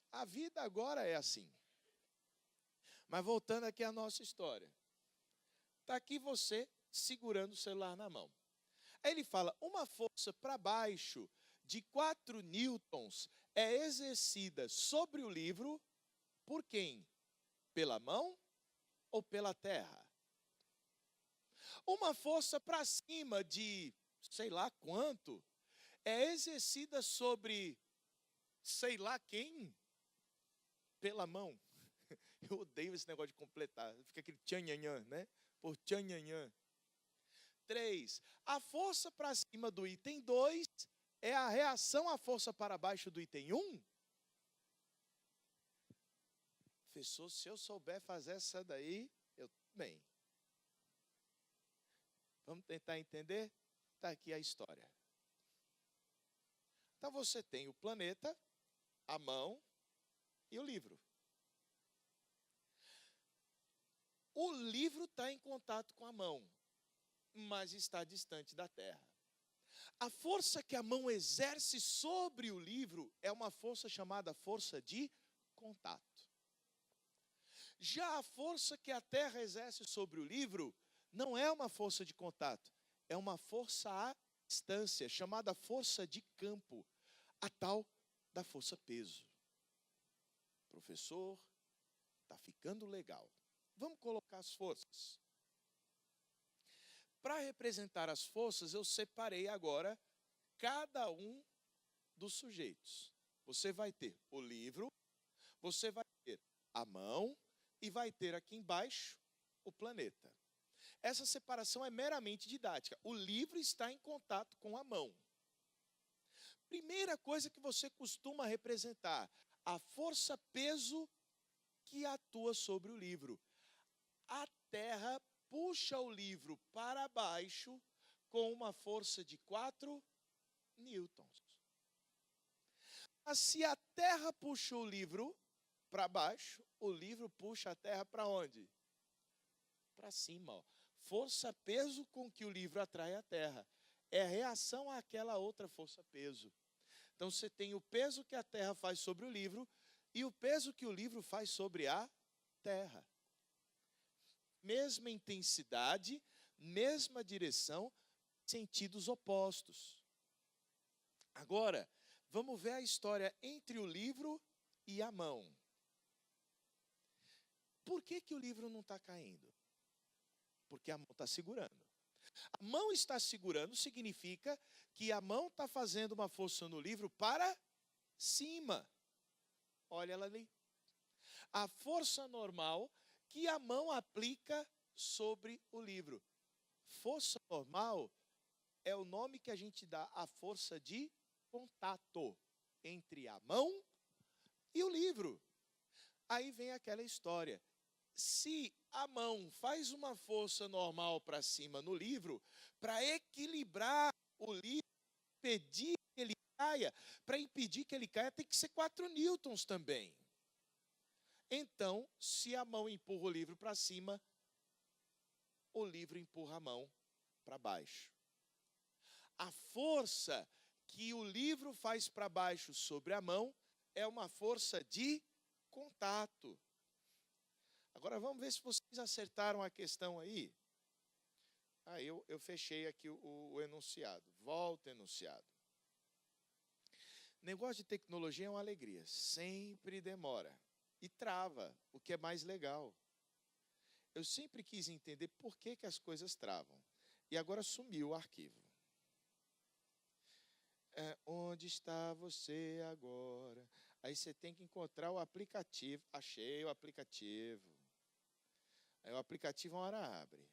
A vida agora é assim. Mas voltando aqui à nossa história. Está aqui você segurando o celular na mão. Aí ele fala, uma força para baixo de 4 newtons é exercida sobre o livro por quem? Pela mão ou pela terra? Uma força para cima de sei lá quanto é exercida sobre sei lá quem pela mão. Eu odeio esse negócio de completar. Fica aquele tchanhanhã, né? Por tchanhanhã. 3. A força para cima do item 2 é a reação à força para baixo do item 1? Professor, se eu souber fazer essa daí, eu bem. Vamos tentar entender? Está aqui a história. Então você tem o planeta, a mão e o livro. O livro está em contato com a mão, mas está distante da Terra. A força que a mão exerce sobre o livro é uma força chamada força de contato. Já a força que a Terra exerce sobre o livro não é uma força de contato, é uma força à distância, chamada força de campo, a tal da força peso. Professor, está ficando legal. Vamos colocar as forças. Para representar as forças, eu separei agora cada um dos sujeitos. Você vai ter o livro, você vai ter a mão e vai ter aqui embaixo o planeta. Essa separação é meramente didática. O livro está em contato com a mão. Primeira coisa que você costuma representar, a força peso que atua sobre o livro. A Terra puxa o livro para baixo com uma força de 4 newtons. Mas se a Terra puxa o livro para baixo, o livro puxa a Terra para onde? Para cima. Ó. Força peso com que o livro atrai a Terra. É reação àquela outra força peso. Então você tem o peso que a Terra faz sobre o livro e o peso que o livro faz sobre a Terra. Mesma intensidade, mesma direção, sentidos opostos. Agora, vamos ver a história entre o livro e a mão. Por que o livro não está caindo? Porque a mão está segurando. A mão está segurando significa que a mão está fazendo uma força no livro para cima. Olha ela ali. A força normal que a mão aplica sobre o livro. Força normal é o nome que a gente dá à força de contato entre a mão e o livro. Aí vem aquela história. Se a mão faz uma força normal para cima no livro, para equilibrar o livro, impedir que ele caia, para impedir que ele caia, tem que ser 4 newtons também. Então, se a mão empurra o livro para cima, o livro empurra a mão para baixo. A força que o livro faz para baixo sobre a mão é uma força de contato. Agora vamos ver se vocês acertaram a questão aí. Eu fechei aqui o enunciado. Volta enunciado. Negócio de tecnologia é uma alegria. Sempre demora. E trava, o que é mais legal. Eu sempre quis entender por que as coisas travam. E agora sumiu o arquivo. Onde está você agora? Aí você tem que encontrar o aplicativo. Achei o aplicativo. Aí o aplicativo uma hora abre.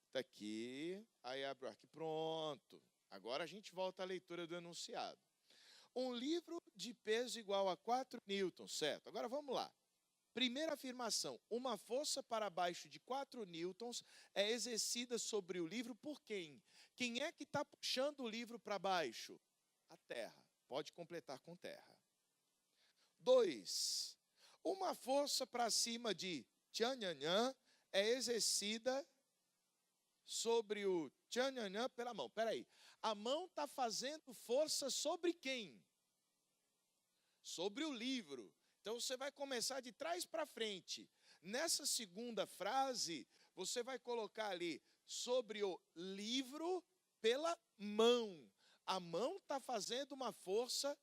Está aqui, aí abre o arquivo. Pronto. Agora a gente volta à leitura do enunciado. Um livro de peso igual a 4 newtons, certo? Agora vamos lá. Primeira afirmação. Uma força para baixo de 4 newtons é exercida sobre o livro por quem? Quem é que está puxando o livro para baixo? A Terra. Pode completar com Terra. 2. Uma força para cima de tchanhanhã é exercida sobre o tchanhanhã pela mão. Espera aí. A mão está fazendo força sobre quem? Sobre o livro. Então você vai começar de trás para frente. Nessa segunda frase, você vai colocar ali sobre o livro pela mão. A mão está fazendo uma força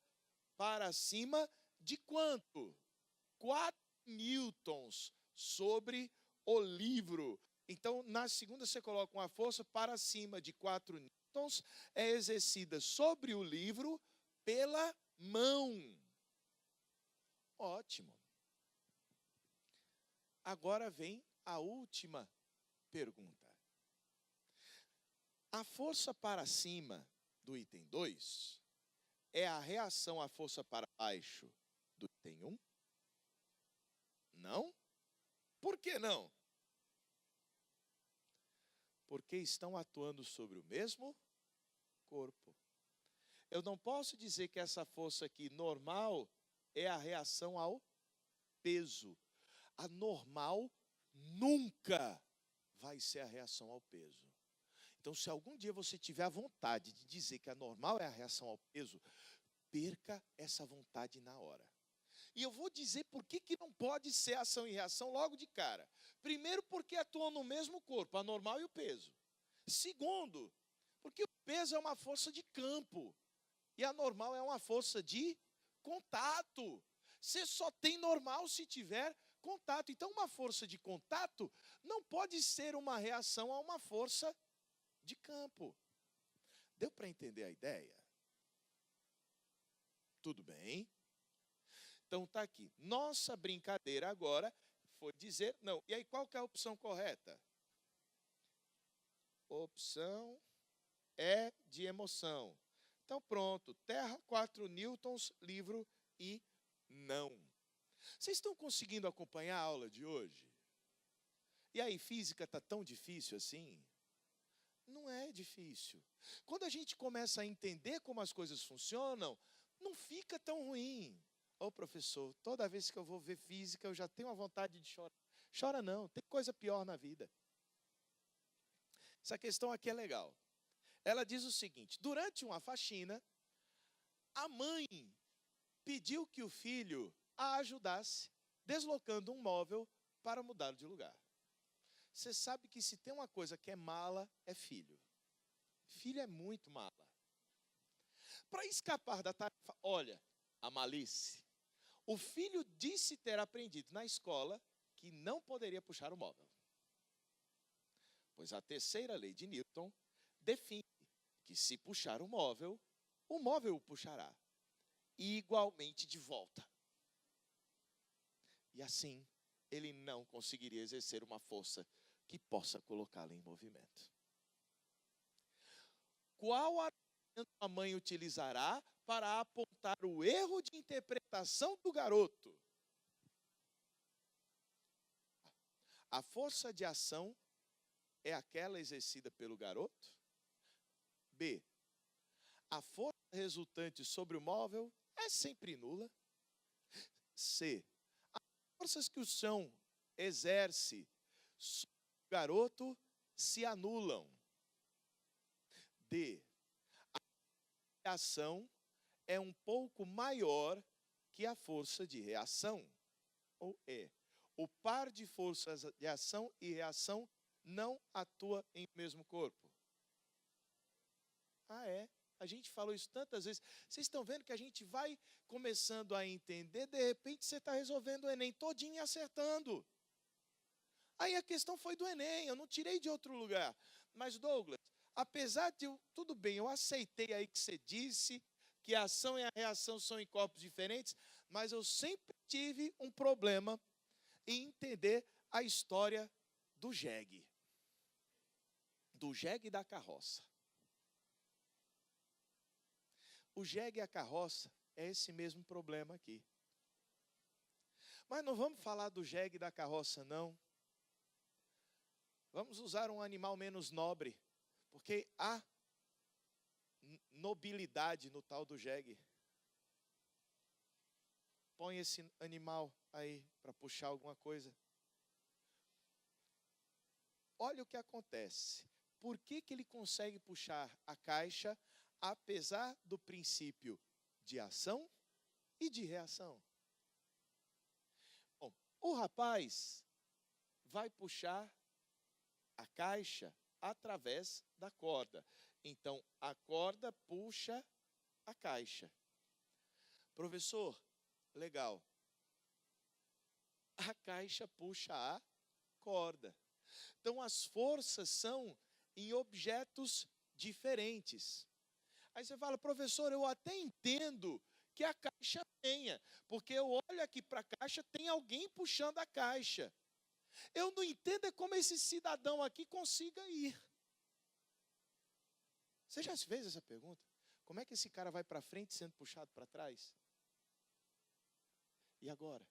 para cima de quanto? 4 newtons sobre o livro. Então, na segunda você coloca uma força para cima de 4 newtons, é exercida sobre o livro pela mão. Ótimo. Agora vem a última pergunta. A força para cima do item 2 é a reação à força para baixo do item 1? Não? Por que não? porque estão atuando sobre o mesmo corpo. Eu não posso dizer que essa força aqui normal é a reação ao peso. A normal nunca vai ser a reação ao peso. Então, se algum dia você tiver a vontade de dizer que a normal é a reação ao peso, perca essa vontade na hora. E eu vou dizer por que não pode ser ação e reação logo de cara. Primeiro, porque atuam no mesmo corpo, a normal e o peso. Segundo, porque o peso é uma força de campo e a normal é uma força de contato. Você só tem normal se tiver contato. Então, uma força de contato não pode ser uma reação a uma força de campo. Deu para entender a ideia? Tudo bem? Então está aqui. Nossa brincadeira agora foi dizer não. E aí qual que é a opção correta? Opção é de emoção. Então pronto. Terra, 4 newtons, livro e não. Vocês estão conseguindo acompanhar a aula de hoje? E aí, física está tão difícil assim? Não é difícil. Quando a gente começa a entender como as coisas funcionam, não fica tão ruim. Ô professor, toda vez que eu vou ver física, eu já tenho a vontade de chorar. Chora não, tem coisa pior na vida. Essa questão aqui é legal. Ela diz o seguinte: durante uma faxina, a mãe pediu que o filho a ajudasse, deslocando um móvel para mudar de lugar. Você sabe que se tem uma coisa que é mala, é filho. Filho é muito mala. Para escapar da tarefa, olha, a malícia. O filho disse ter aprendido na escola que não poderia puxar o móvel. Pois a terceira lei de Newton define que se puxar o móvel o puxará igualmente de volta. E assim, ele não conseguiria exercer uma força que possa colocá-lo em movimento. Qual argumento a mãe utilizará para apontar o erro de interpretação do garoto? A força de ação é aquela exercida pelo garoto? B. A força resultante sobre o móvel é sempre nula? C. As forças que o chão exerce sobre o garoto se anulam? D. A reação é um pouco maior que a força de reação? Ou E. O par de forças de ação e reação não atua em mesmo corpo? Ah, é? A gente falou isso tantas vezes. Vocês estão vendo que a gente vai começando a entender, de repente você está resolvendo o Enem todinho e acertando. Aí a questão foi do Enem, eu não tirei de outro lugar. Mas, Douglas, apesar de tudo bem, eu aceitei aí que você disse que a ação e a reação são em corpos diferentes, mas eu sempre tive um problema em entender a história do jegue. Do jegue da carroça. O jegue e a carroça é esse mesmo problema aqui. Mas não vamos falar do jegue e da carroça, não. Vamos usar um animal menos nobre, porque há nobilidade no tal do jegue. Põe esse animal aí para puxar alguma coisa. Olha o que acontece. Por que ele consegue puxar a caixa, apesar do princípio de ação e de reação? Bom, o rapaz vai puxar a caixa através da corda. Então, a corda puxa a caixa. Professor, legal. A caixa puxa a corda. Então, as forças são em objetos diferentes. Aí você fala, professor, eu até entendo que a caixa tenha, porque eu olho aqui para a caixa, tem alguém puxando a caixa. Eu não entendo é como esse cidadão aqui consiga ir. Você já se fez essa pergunta? Como é que esse cara vai para frente sendo puxado para trás? E agora?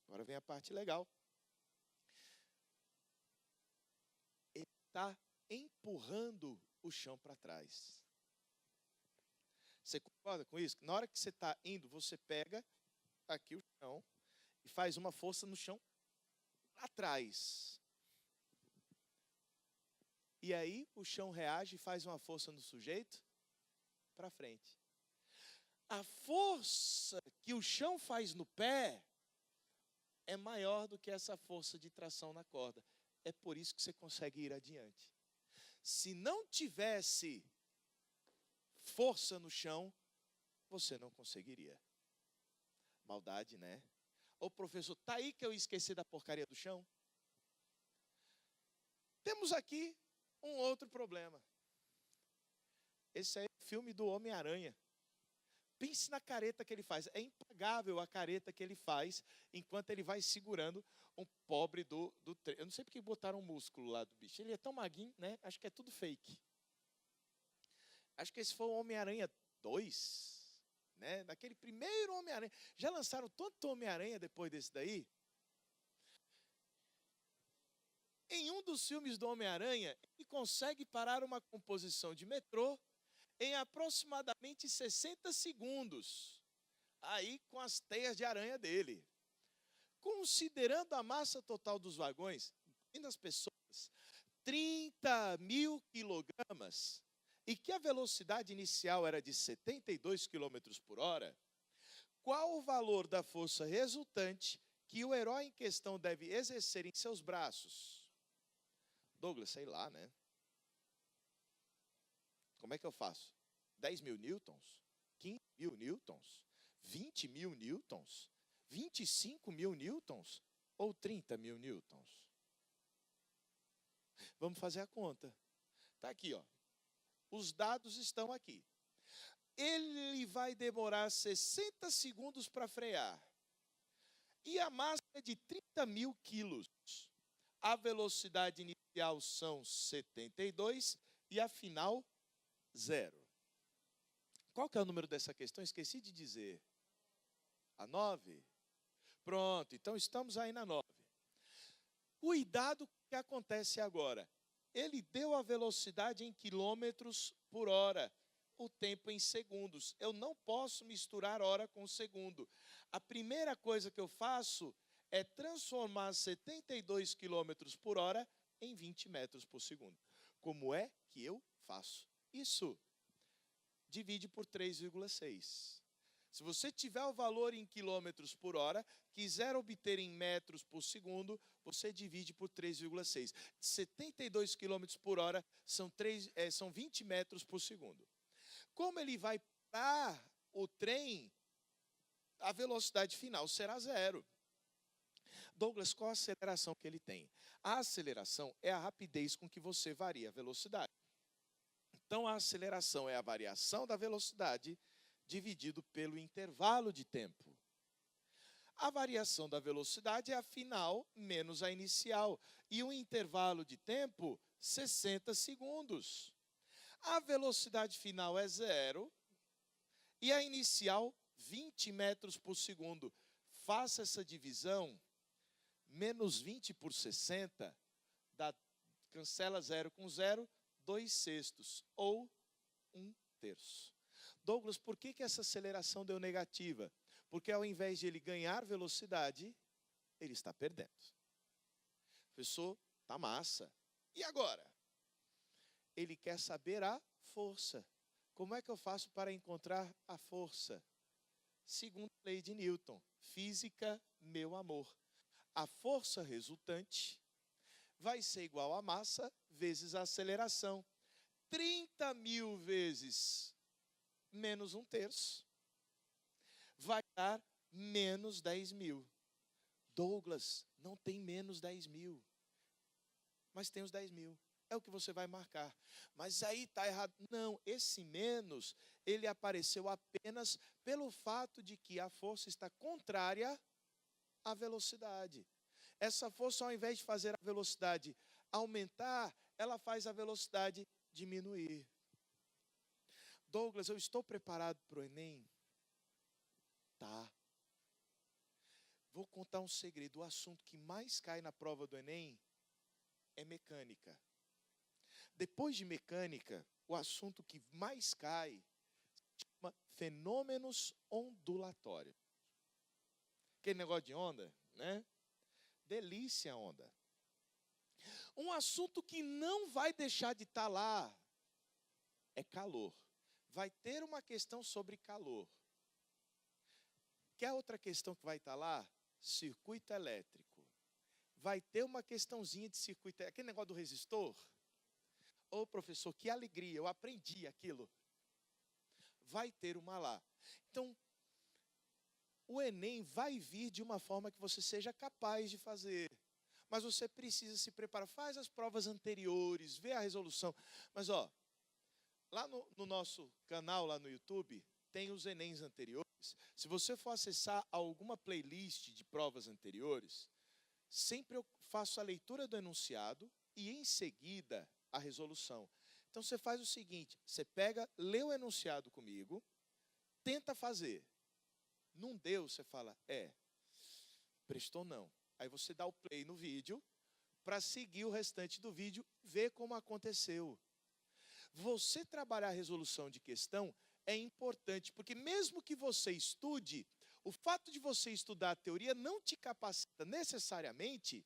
Agora vem a parte legal. está empurrando o chão para trás. Você concorda com isso? Na hora que você está indo, você pega aqui o chão e faz uma força no chão atrás. E aí o chão reage e faz uma força no sujeito para frente. A força que o chão faz no pé é maior do que essa força de tração na corda. É por isso que você consegue ir adiante. Se não tivesse força no chão, você não conseguiria. Maldade, né? Ô professor, tá aí que eu esqueci da porcaria do chão? Temos aqui um outro problema. Esse é o filme do Homem-Aranha. Pense na careta que ele faz. É impagável a careta que ele faz enquanto ele vai segurando um pobre do trem. Eu não sei porque botaram um músculo lá do bicho. Ele é tão maguinho, né? Acho que é tudo fake. Acho que esse foi o Homem-Aranha 2, né? Daquele primeiro Homem-Aranha. Já lançaram tanto Homem-Aranha depois desse daí? Em um dos filmes do Homem-Aranha, ele consegue parar uma composição de metrô em aproximadamente 60 segundos. Aí com as teias de aranha dele. Considerando a massa total dos vagões e das pessoas, 30 mil quilogramas, e que a velocidade inicial era de 72 quilômetros por hora, qual o valor da força resultante que o herói em questão deve exercer em seus braços? Douglas, sei lá, né? Como é que eu faço? 10 mil newtons? 15 mil newtons? 20 mil newtons? 25 mil newtons? Ou 30 mil newtons? Vamos fazer a conta. Está aqui, ó. Os dados estão aqui. Ele vai demorar 60 segundos para frear. E a massa é de 30 mil quilos. A velocidade inicial são 72 e a final, 0. Qual que é o número dessa questão? Esqueci de dizer. A 9? Pronto, então estamos aí na 9. Cuidado com o que acontece agora. Ele deu a velocidade em quilômetros por hora, o tempo em segundos. Eu não posso misturar hora com segundo. A primeira coisa que eu faço é transformar 72 quilômetros por hora em 20 metros por segundo. Como é que eu faço isso? Divide por 3,6. Se você tiver o valor em quilômetros por hora, quiser obter em metros por segundo, você divide por 3,6. 72 quilômetros por hora são 20 metros por segundo. Como ele vai parar o trem, a velocidade final será 0. Douglas, qual a aceleração que ele tem? A aceleração é a rapidez com que você varia a velocidade. Então, a aceleração é a variação da velocidade dividido pelo intervalo de tempo. A variação da velocidade é a final menos a inicial. E o intervalo de tempo, 60 segundos. A velocidade final é 0 e a inicial, 20 metros por segundo. Faça essa divisão. Menos 20 por 60, cancela 0 com 0, 2/6, ou 1/3. Douglas, por que essa aceleração deu negativa? Porque ao invés de ele ganhar velocidade, ele está perdendo. Professor, tá massa. E agora? Ele quer saber a força. Como é que eu faço para encontrar a força? Segundo a lei de Newton, física, meu amor. A força resultante vai ser igual a massa vezes a aceleração. 30 mil vezes menos 1/3 vai dar menos 10 mil. Douglas, não tem menos 10 mil. Mas tem os 10 mil. É o que você vai marcar. Mas aí está errado. Não, esse menos, ele apareceu apenas pelo fato de que a força está contrária à velocidade. Essa força, ao invés de fazer a velocidade aumentar, ela faz a velocidade diminuir. Douglas, eu estou preparado para o Enem? Tá. Vou contar um segredo. O assunto que mais cai na prova do Enem é mecânica. Depois de mecânica, o assunto que mais cai se chama fenômenos ondulatórios. Aquele negócio de onda, né? Delícia a onda. Um assunto que não vai deixar de estar lá é calor. Vai ter uma questão sobre calor. Quer outra questão que vai estar lá? Circuito elétrico. Vai ter uma questãozinha de circuito elétrico. Aquele negócio do resistor. Ô, professor, que alegria, eu aprendi aquilo. Vai ter uma lá. Então, o Enem vai vir de uma forma que você seja capaz de fazer. Mas você precisa se preparar. Faz as provas anteriores, vê a resolução. Mas, ó, lá no nosso canal, lá no YouTube, tem os Enems anteriores. Se você for acessar alguma playlist de provas anteriores, sempre eu faço a leitura do enunciado e, em seguida, a resolução. Então, você faz o seguinte, você pega, lê o enunciado comigo, tenta fazer. Não deu, você fala, prestou não. Aí você dá o play no vídeo, para seguir o restante do vídeo, ver como aconteceu. Você trabalhar a resolução de questão é importante, porque mesmo que você estude, o fato de você estudar a teoria não te capacita necessariamente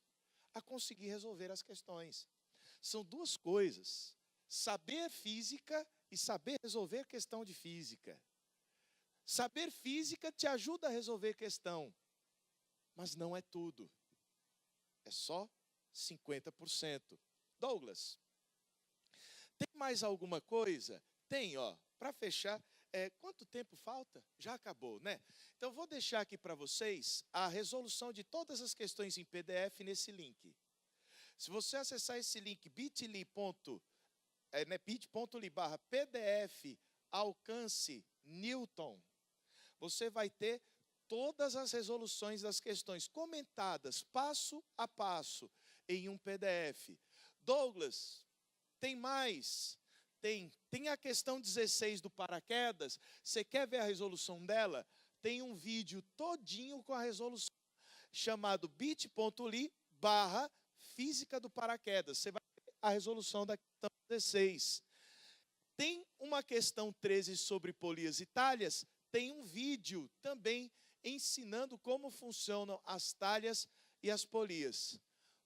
a conseguir resolver as questões. São duas coisas, saber física e saber resolver questão de física. Saber física te ajuda a resolver questão, mas não é tudo. É só 50%. Douglas, tem mais alguma coisa? Tem, ó. Para fechar, quanto tempo falta? Já acabou, né? Então, vou deixar aqui para vocês a resolução de todas as questões em PDF nesse link. Se você acessar esse link, bit.ly/pdf alcance Newton, você vai ter todas as resoluções das questões comentadas, passo a passo, em um PDF. Douglas, tem mais? Tem a questão 16 do paraquedas. Você quer ver a resolução dela? Tem um vídeo todinho com a resolução, chamado bit.ly/física do paraquedas. Você vai ver a resolução da questão 16. Tem uma questão 13 sobre polias e talhas. Tem um vídeo também ensinando como funcionam as talhas e as polias.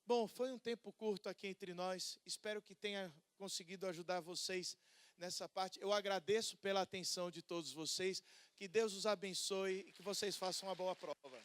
Bom, foi um tempo curto aqui entre nós. Espero que tenha conseguido ajudar vocês nessa parte. Eu agradeço pela atenção de todos vocês. Que Deus os abençoe e que vocês façam uma boa prova.